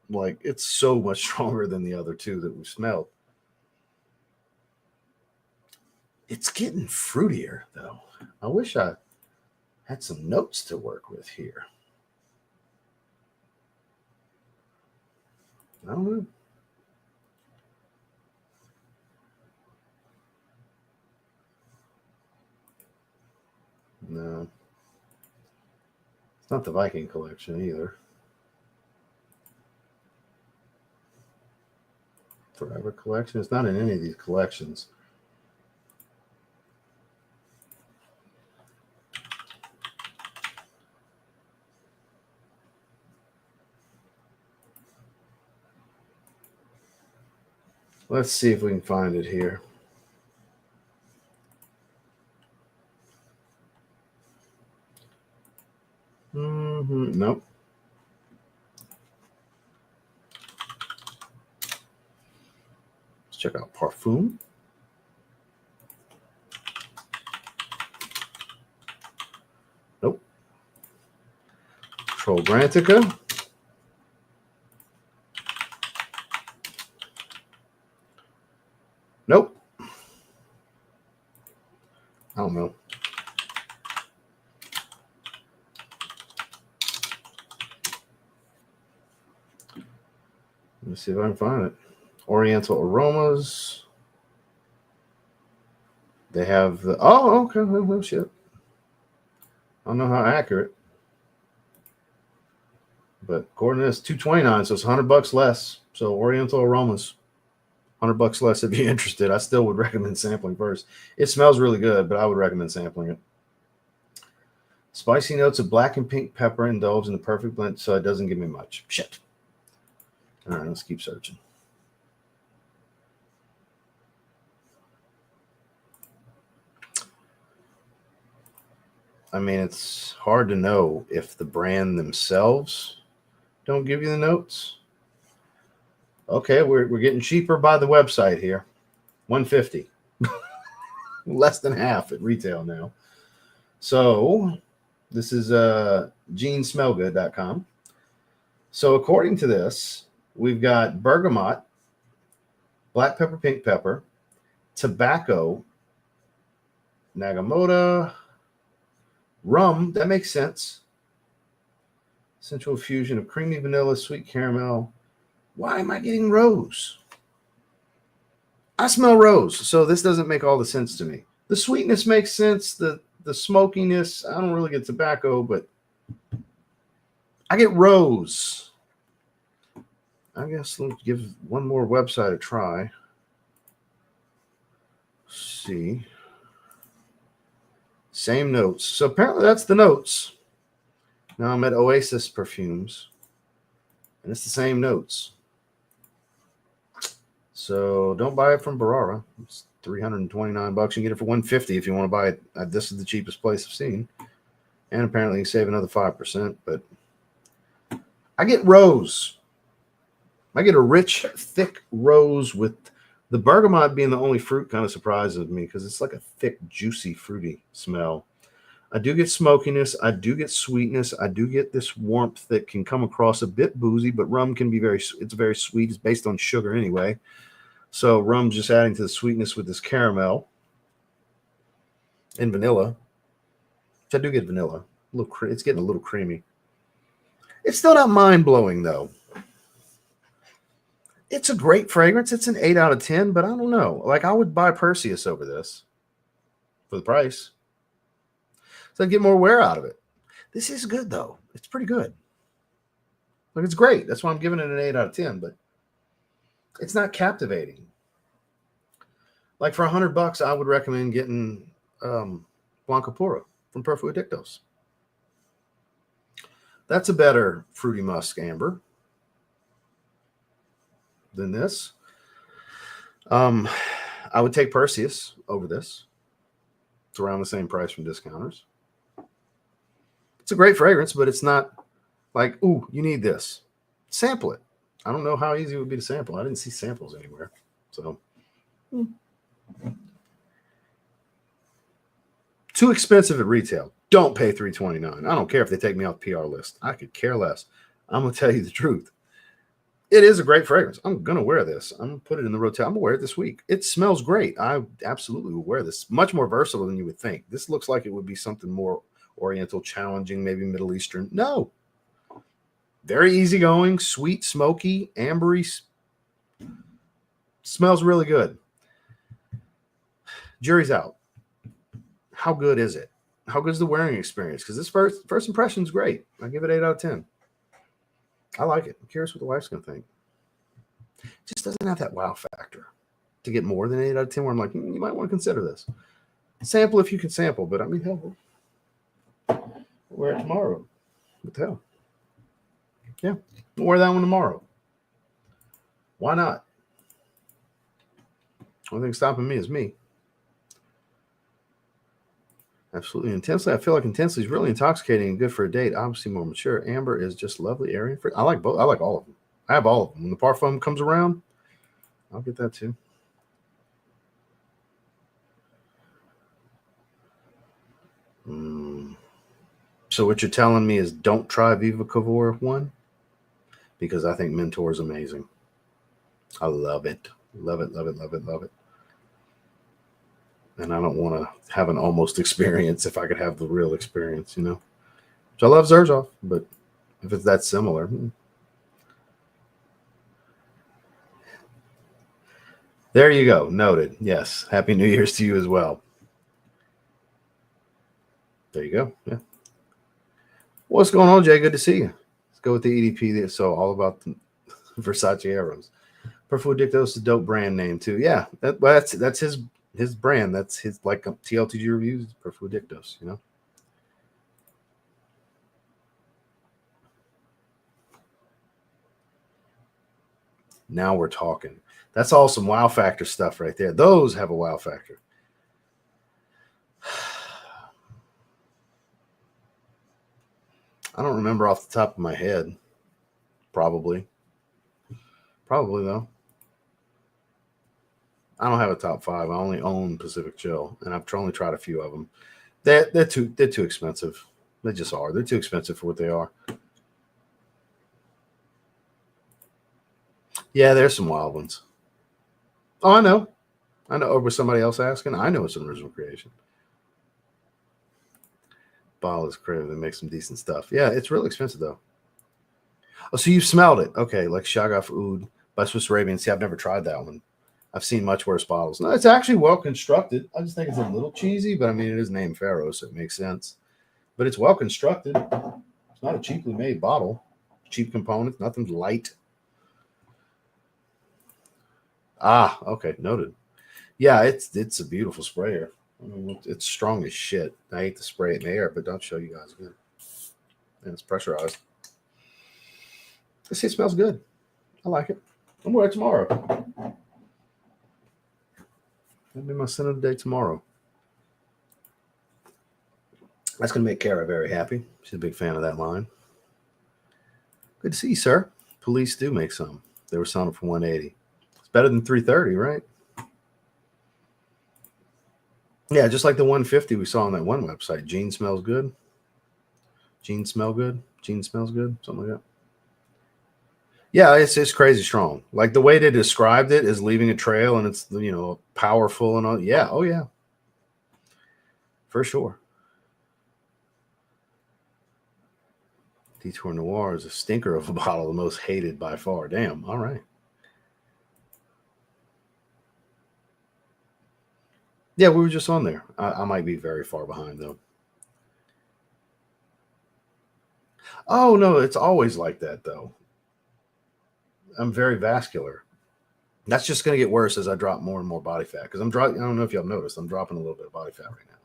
like, it's so much stronger than the other two that we smelled. It's getting fruitier, though. I wish I had some notes to work with here. I don't know. No. It's not the Viking collection either. Forever collection. It's not in any of these collections. Let's see if we can find it here. Nope. Let's check out Parfum. Nope. Trograntica. Nope. I don't know. Let me see if I can find it. Oriental aromas. They have the, oh, okay. Oh, shit. I don't know how accurate. But according to this, $229, so it's $100 less. So Oriental aromas, $100 less if you're interested. I still would recommend sampling first. It smells really good, but I would recommend sampling it. Spicy notes of black and pink pepper indulge in the perfect blend, so it doesn't give me much. Shit. All right, let's keep searching. I mean, it's hard to know if the brand themselves don't give you the notes. Okay, we're getting cheaper by the website here. $150. Less than half at retail now. So this is jeansmellgood.com. So according to this, we've got bergamot, black pepper, pink pepper, tobacco, nagamota, rum. That makes sense. Sensual fusion of creamy vanilla, sweet caramel. Why am I getting rose? I smell rose, so this doesn't make all the sense to me. The sweetness makes sense. The smokiness, I don't really get tobacco, but I get rose. I guess let's give one more website a try. Let's see. Same notes. So apparently that's the notes. Now I'm at Oasis Perfumes, and it's the same notes. So don't buy it from Bharara. It's $329. You can get it for $150 if you want to buy it. This is the cheapest place I've seen. And apparently you save another 5%. But I get rose. I get a rich, thick rose with the bergamot being the only fruit kind of surprises me because it's like a thick, juicy, fruity smell. I do get smokiness. I do get sweetness. I do get this warmth that can come across a bit boozy, but rum can be it's very sweet. It's based on sugar anyway. So rum's just adding to the sweetness with this caramel and vanilla, which I do get vanilla. It's getting a little creamy. It's still not mind-blowing, though. It's a great fragrance. It's an 8 out of 10, but I don't know. Like, I would buy Perseus over this for the price. So I'd get more wear out of it. This is good, though. It's pretty good. Like, it's great. That's why I'm giving it an 8 out of 10, but it's not captivating. Like, for $100, I would recommend getting Blanca Pura from Parfum Addictos. That's a better fruity musk amber than this. I would take Perseus over this. It's around the same price from discounters. It's a great fragrance, but it's not like, ooh, you need this. Sample it. I don't know how easy it would be to sample. I didn't see samples anywhere. So too expensive at retail. Don't pay $329. I don't care if they take me off the PR list. I could care less. I'm going to tell you the truth. It is a great fragrance. I'm going to wear this. I'm going to put it in the rotation. I'm going to wear it this week. It smells great. I absolutely will wear this. Much more versatile than you would think. This looks like it would be something more Oriental, challenging, maybe Middle Eastern. No. Very easygoing, sweet, smoky, ambery. Smells really good. Jury's out. How good is it? How good is the wearing experience? Because this first impression is great. I give it 8 out of 10. I like it. I'm curious what the wife's going to think. It just doesn't have that wow factor to get more than 8 out of 10 where I'm like, you might want to consider this. Sample if you can sample, but I mean, hell, we'll wear it tomorrow. What the hell? Yeah, we'll wear that one tomorrow. Why not? Only thing stopping me is me. Absolutely intensely. I feel like intensely is really intoxicating and good for a date. Obviously more mature. Amber is just lovely area. I like both. I like all of them. I have all of them. When the Parfum comes around, I'll get that too. So what you're telling me is don't try Viva Cavour 1? Because I think Mentor is amazing. I love it. Love it, love it, love it, love it. And I don't want to have an almost experience if I could have the real experience, you know. Which I love Xerjoff, but if it's that similar. There you go. Noted. Yes. Happy New Year's to you as well. There you go. Yeah. What's going on, Jay? Good to see you. Let's go with the EDP. So all about the Versace Arrows. Parfum Addictos is a dope brand name too. Yeah. That's his brand. That's his, like, TLTG reviews, Parfum Addictos, you know. Now we're talking. That's all some wow factor stuff right there. Those have a wow factor. I don't remember off the top of my head. Probably though. I don't have a top 5. I only own Pacific Chill, and I've only tried a few of them. They're too expensive. They just are. They're too expensive for what they are. Yeah, there's some wild ones. Oh, I know. Or was somebody else asking? I know it's an original creation. Ball is creative. They make some decent stuff. Yeah, it's really expensive though. Oh, so you've smelled it. Okay, like Shagaf Oud by Swiss Arabian. See, I've never tried that one. I've seen much worse bottles. No, it's actually well constructed. I just think it's a little cheesy, but I mean, it is named Pharaoh, so it makes sense. But it's well constructed. It's not a cheaply made bottle. Cheap components, nothing's light. Ah, okay, noted. Yeah, it's a beautiful sprayer. I mean, it's strong as shit. I hate to spray it in the air, but don't show you guys again. And it's pressurized. I see, it smells good. I like it. I'm wearing it tomorrow. That'll be my scent of the day tomorrow. That's going to make Kara very happy. She's a big fan of that line. Good to see you, sir. Police do make some. They were selling for $180. It's better than $330, right? Yeah, just like the $150 we saw on that one website. Jean smells good. Jean smell good. Jean smells good. Something like that. Yeah, it's crazy strong. Like the way they described it is leaving a trail, and it's powerful and all. Yeah, oh yeah, for sure. Detour Noir is a stinker of a bottle, the most hated by far. Damn. All right. Yeah, we were just on there. I might be very far behind though. Oh no, it's always like that though. I'm very vascular. That's just going to get worse as I drop more and more body fat because I'm dropping. I don't know if y'all noticed. I'm dropping a little bit of body fat right now.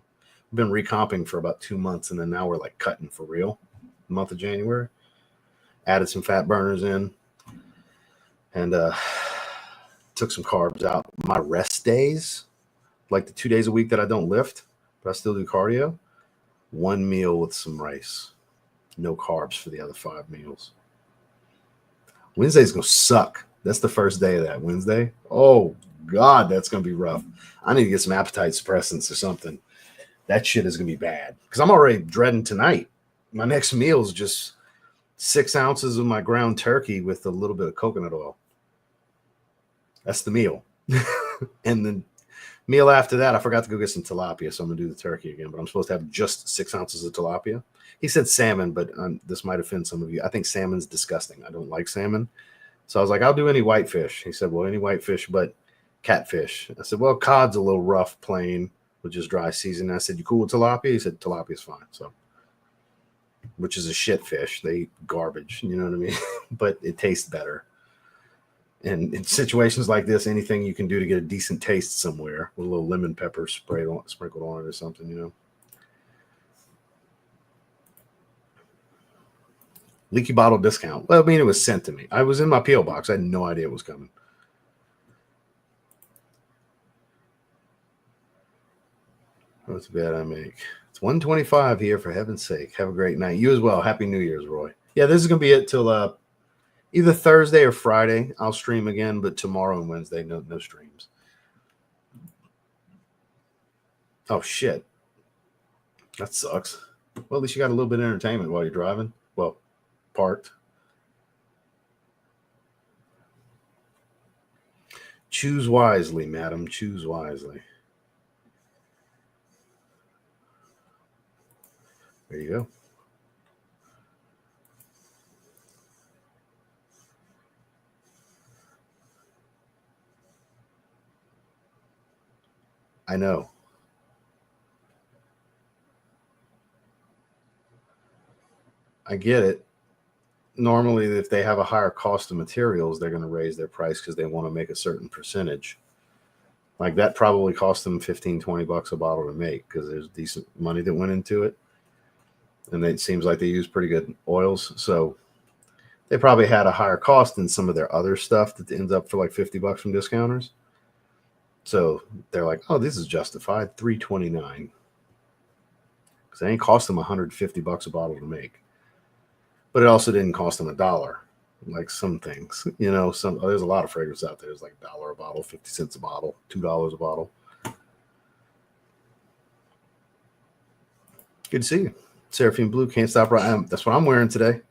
I've been recomping for about 2 months, and then now we're like cutting for real. The month of January, added some fat burners in, and took some carbs out. My rest days, like the 2 days a week that I don't lift, but I still do cardio. 1 meal with some rice, no carbs for the other 5 meals. Wednesday's gonna suck. That's the first day of that Wednesday. Oh God, that's gonna be rough. I need to get some appetite suppressants or something. That shit is gonna be bad because I'm already dreading tonight. My next meal is just 6 ounces of my ground turkey with a little bit of coconut oil. That's the meal. And then meal after that, I forgot to go get some tilapia, so I'm gonna do the turkey again. But I'm supposed to have just 6 ounces of tilapia. He said salmon, but this might offend some of you. I think salmon's disgusting. I don't like salmon. So I was like, I'll do any whitefish. He said, well, any whitefish but catfish. I said, well, cod's a little rough, plain, with just dry seasoning. I said, you cool with tilapia? He said, tilapia's fine. So, which is a shit fish. They eat garbage, you know what I mean? But it tastes better. And in situations like this, anything you can do to get a decent taste somewhere with a little lemon pepper sprinkled on it or something, Leaky bottle discount. Well, I mean, it was sent to me. I was in my P.O. box. I had no idea it was coming. What's bad I make? It's 125 here, for heaven's sake. Have a great night. You as well. Happy New Year's, Roy. Yeah, this is going to be it till either Thursday or Friday. I'll stream again, but tomorrow and Wednesday, no streams. Oh, shit. That sucks. Well, at least you got a little bit of entertainment while you're driving. Well, parked. Choose wisely, madam. Choose wisely. There you go. I know. I get it. Normally, if they have a higher cost of materials, they're going to raise their price because they want to make a certain percentage. Like that probably cost them 15, 20 bucks a bottle to make because there's decent money that went into it. And it seems like they use pretty good oils. So they probably had a higher cost than some of their other stuff that ends up for like 50 bucks from discounters. So they're like, oh, this is justified, $3.29. Because it ain't cost them 150 bucks a bottle to make. But it also didn't cost them $1. Like some things, there's a lot of fragrance out there. It's like $1 a bottle, 50 cents a bottle, $2 a bottle. Good to see you. Seraphine Blue, can't stop right. That's what I'm wearing today.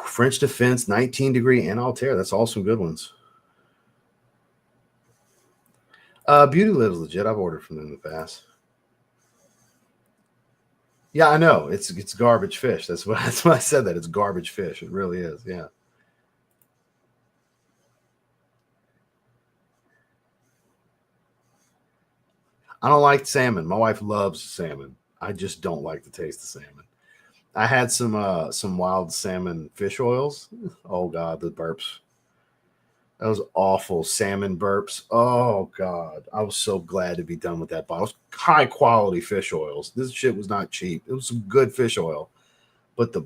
French Defense, 19 degree and Altair. That's all some good ones. Beauty Live's legit. I've ordered from them in the past. Yeah, I know. It's garbage fish. That's why I said that. It's garbage fish. It really is. Yeah. I don't like salmon. My wife loves salmon. I just don't like the taste of salmon. I had some wild salmon fish oils. Oh God, the burps. That was awful. Salmon burps. Oh God. I was so glad to be done with that bottle. High quality fish oils. This shit was not cheap. It was some good fish oil. But the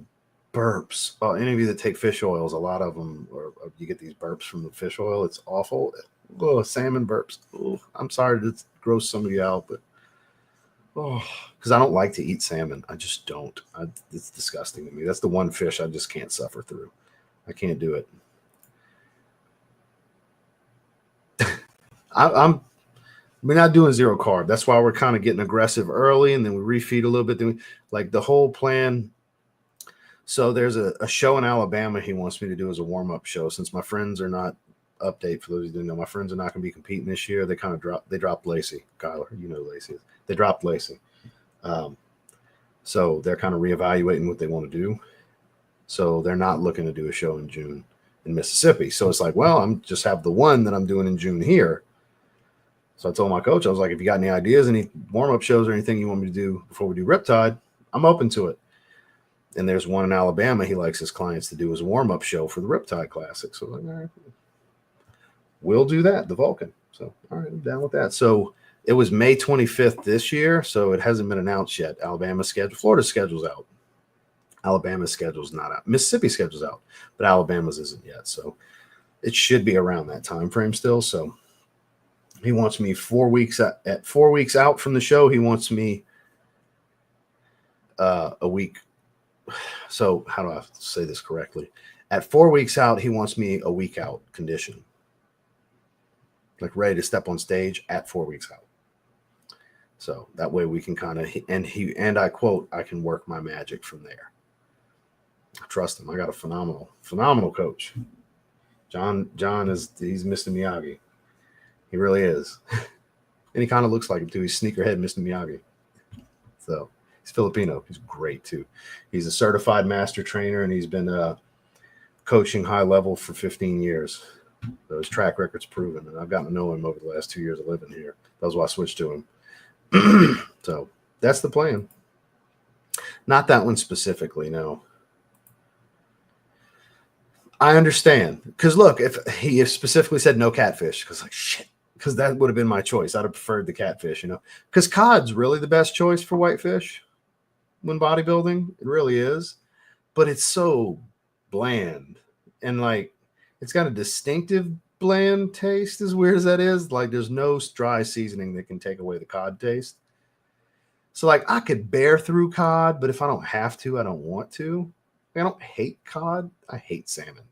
burps. Any of you that take fish oils, a lot of them, or you get these burps from the fish oil. It's awful. Oh, salmon burps. Oh, I'm sorry to gross some of you out, but oh, because I don't like to eat salmon. I just don't. It's disgusting to me. That's the one fish I just can't suffer through. I can't do it. I'm we're not doing zero carb. That's why we're kind of getting aggressive early, and then we refeed a little bit. Then we, like the whole plan. So there's a show in Alabama he wants me to do as a warm up show. Since my friends are not update for those who didn't know, my friends are not going to be competing this year. They kind of dropped Lacey, Kyler. You know Lacey is. They dropped Lacey. So they're kind of reevaluating what they want to do. So they're not looking to do a show in June in Mississippi. So it's like, well, I'm just have the one that I'm doing in June here. So I told my coach, I was like, if you got any ideas, any warm-up shows or anything you want me to do before we do Riptide, I'm open to it. And there's one in Alabama he likes his clients to do as a warm-up show for the Riptide Classic. So I'm like, all right, we'll do that, the Vulcan. So, all right, I'm down with that. So it was May 25th this year, so it hasn't been announced yet. Alabama's schedule, Florida's schedule's out. Alabama's schedule's not out. Mississippi's schedule's out, but Alabama's isn't yet. So it should be around that time frame still. So he wants me 4 weeks at 4 weeks out from the show. He wants me a week. So how do I say this correctly? At 4 weeks out, he wants me a week out condition, like ready to step on stage at 4 weeks out. So that way we can kind of, and I quote, I can work my magic from there. I trust him. I got a phenomenal coach. John he's Mr. Miyagi. He really is. And he kind of looks like him too. He's sneakerhead Mr. Miyagi. So he's Filipino. He's great too. He's a certified master trainer, and he's been coaching high level for 15 years. So his track record's proven, and I've gotten to know him over the last 2 years of living here. That was why I switched to him. So that's the plan. Not that one specifically, no. I understand. Because look, if he specifically said no catfish, because like shit, because that would have been my choice. I'd have preferred the catfish, you know. Because cod's really the best choice for whitefish when bodybuilding. It really is. But it's so bland. And like it's got a distinctive bland taste, as weird as that is. Like there's no dry seasoning that can take away the cod taste. So like I could bear through cod, but if I don't have to, I don't want to. I don't hate cod. I hate salmon.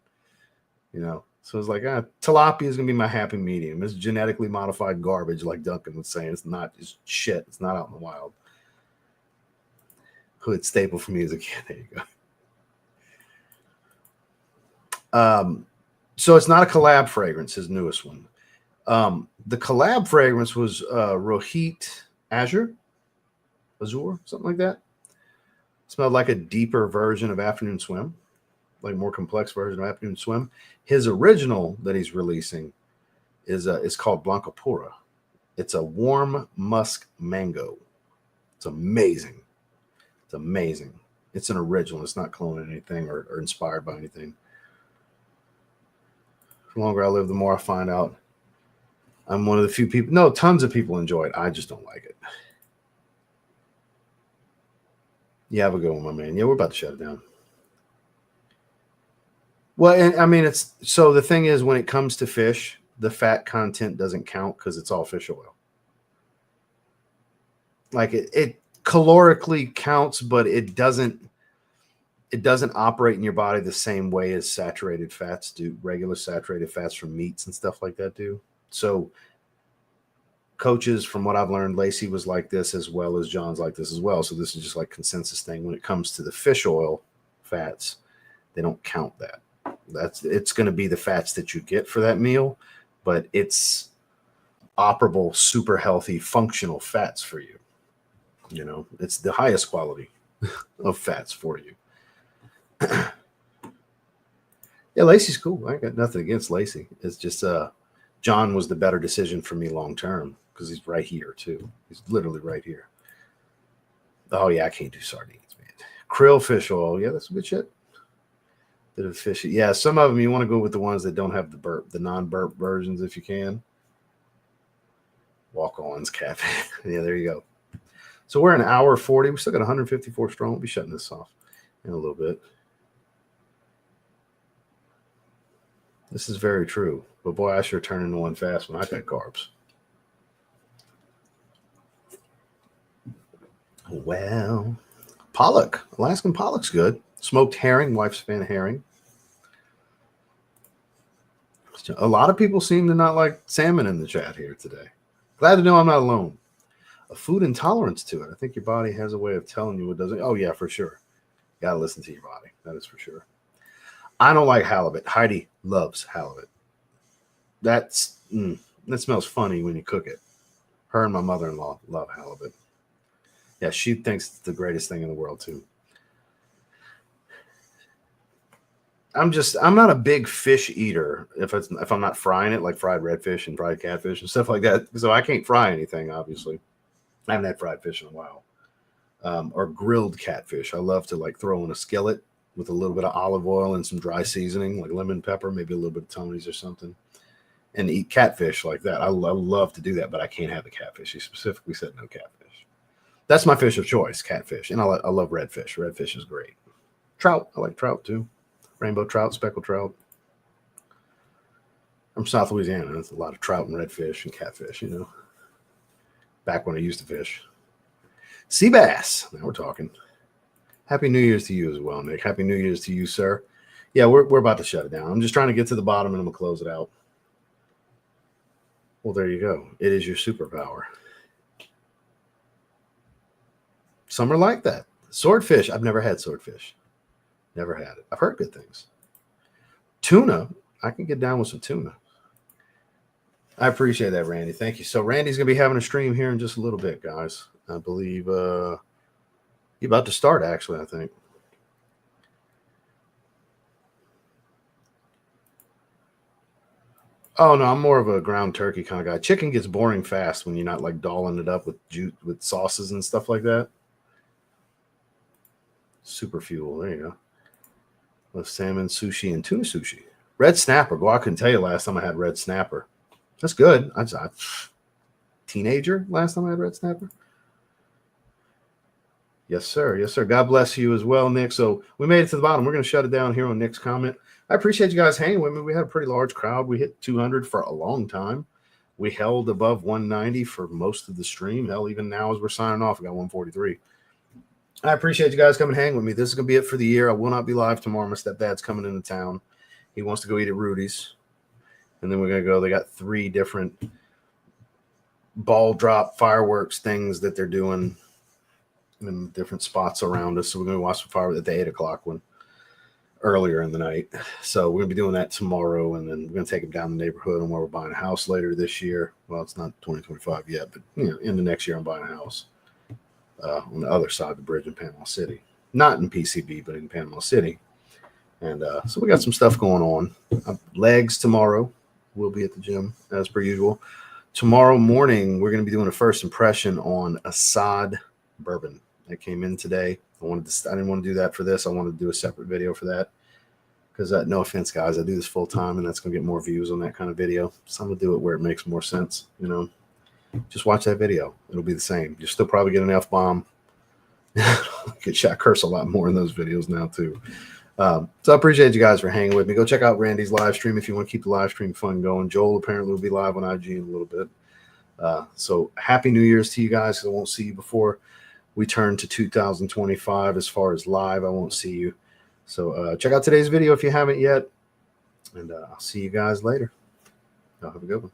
You know, so it's like tilapia is gonna be my happy medium. It's genetically modified garbage, like Duncan was saying. It's not just shit. It's not out in the wild. Hood staple for me as a kid. There you go. So it's not a collab fragrance, his newest one. The collab fragrance was Rohit Azure, something like that. Smelled like a deeper version of Afternoon Swim, like more complex version of Afternoon Swim. His original that he's releasing is called Blanca Pura. It's a warm musk mango. It's amazing. It's amazing. It's an original. It's not cloning anything or inspired by anything. The longer I live, the more I find out I'm one of the few people. No, tons of people enjoy it. I just don't like it. Yeah, have a good one, my man. Yeah, we're about to shut it down. Well, and I mean, it's so the thing is, when it comes to fish, the fat content doesn't count because it's all fish oil. Like it calorically counts, but it doesn't operate in your body the same way as saturated fats do, regular saturated fats from meats and stuff like that do. So coaches, from what I've learned, Lacey was like this as well as John's like this as well. So this is just like consensus thing. When it comes to the fish oil fats, they don't count that. It's going to be the fats that you get for that meal, but it's operable, super healthy, functional fats for you. You know, it's the highest quality of fats for you. Yeah, Lacey's cool. I ain't got nothing against Lacey. It's just John was the better decision for me long term because he's right here too. He's literally right here. Oh yeah, I can't do sardines, man. Krill fish oil, yeah, that's some good shit. Bit of fishy. Yeah, some of them you want to go with the ones that don't have the burp, the non-burp versions if you can. Walk-ons cafe. Yeah, there you go. So we're an hour 40. We still got 154 strong. We'll be shutting this off in a little bit. This is very true. But boy, I sure turn into one fast when I cut carbs. Well, pollock. Alaskan pollock's good. Smoked herring. Wife's a fan of herring. A lot of people seem to not like salmon in the chat here today. Glad to know I'm not alone. A food intolerance to it. I think your body has a way of telling you what doesn't. Oh, yeah, for sure. Got to listen to your body. That is for sure. I don't like halibut. Heidi loves halibut. That smells funny when you cook it. Her and my mother-in-law love halibut. Yeah, she thinks it's the greatest thing in the world, too. I'm not a big fish eater if I'm not frying it, like fried redfish and fried catfish and stuff like that. So I can't fry anything, obviously. I haven't had fried fish in a while. Or grilled catfish. I love to like throw in a skillet with a little bit of olive oil and some dry seasoning, like lemon pepper, maybe a little bit of Tony's or something, and eat catfish like that. I love to do that, but I can't have the catfish. He specifically said no catfish. That's my fish of choice, catfish. And I love redfish. Redfish is great. Trout. I like trout too. Rainbow trout, speckled trout. I'm from South Louisiana. There's a lot of trout and redfish and catfish, you know. Back when I used to fish. Sea bass. Now we're talking. Happy New Year's to you as well, Nick. Happy New Year's to you, sir. Yeah, we're about to shut it down. I'm just trying to get to the bottom and I'm going to close it out. Well, there you go. It is your superpower. Some are like that. Swordfish. I've never had swordfish. Never had it. I've heard good things. Tuna. I can get down with some tuna. I appreciate that, Randy. Thank you. So Randy's going to be having a stream here in just a little bit, guys. I believe you're about to start, actually, I think. Oh, no, I'm more of a ground turkey kind of guy. Chicken gets boring fast when you're not like dolling it up with sauces and stuff like that. Super fuel. There you go. With salmon, sushi, and tuna sushi. Red snapper. Well, I couldn't tell you last time I had red snapper. That's good. I teenager last time I had red snapper. Yes, sir. Yes, sir. God bless you as well, Nick. So we made it to the bottom. We're going to shut it down here on Nick's comment. I appreciate you guys hanging with me. We had a pretty large crowd. We hit 200 for a long time. We held above 190 for most of the stream. Hell, even now as we're signing off, we got 143. I appreciate you guys coming hang with me. This is going to be it for the year. I will not be live tomorrow. My stepdad's coming into town. He wants to go eat at Rudy's. And then we're going to go. They got 3 different ball drop fireworks things that they're doing in different spots around us. So we're going to watch the fireworks at the 8 o'clock one earlier in the night. So we're going to be doing that tomorrow. And then we're going to take them down the neighborhood and where we're buying a house later this year. Well, it's not 2025 yet, but in the next year I'm buying a house. On the other side of the bridge in Panama City. Not in PCB, but in Panama City. And so we got some stuff going on. Legs tomorrow. We'll be at the gym as per usual. Tomorrow morning, we're going to be doing a first impression on Assad bourbon that came in today. I didn't want to do that for this. I wanted to do a separate video for that. Because no offense, guys, I do this full time, and that's going to get more views on that kind of video. So I'm going to do it where it makes more sense, you know. Just watch that video. It'll be the same. You'll still probably get an F-bomb. Get shot curse a lot more in those videos now, too. So I appreciate you guys for hanging with me. Go check out Randy's live stream if you want to keep the live stream fun going. Joel apparently will be live on IG in a little bit. So happy New Year's to you guys. I won't see you before we turn to 2025 as far as live. I won't see you. So check out today's video if you haven't yet. And I'll see you guys later. Y'all have a good one.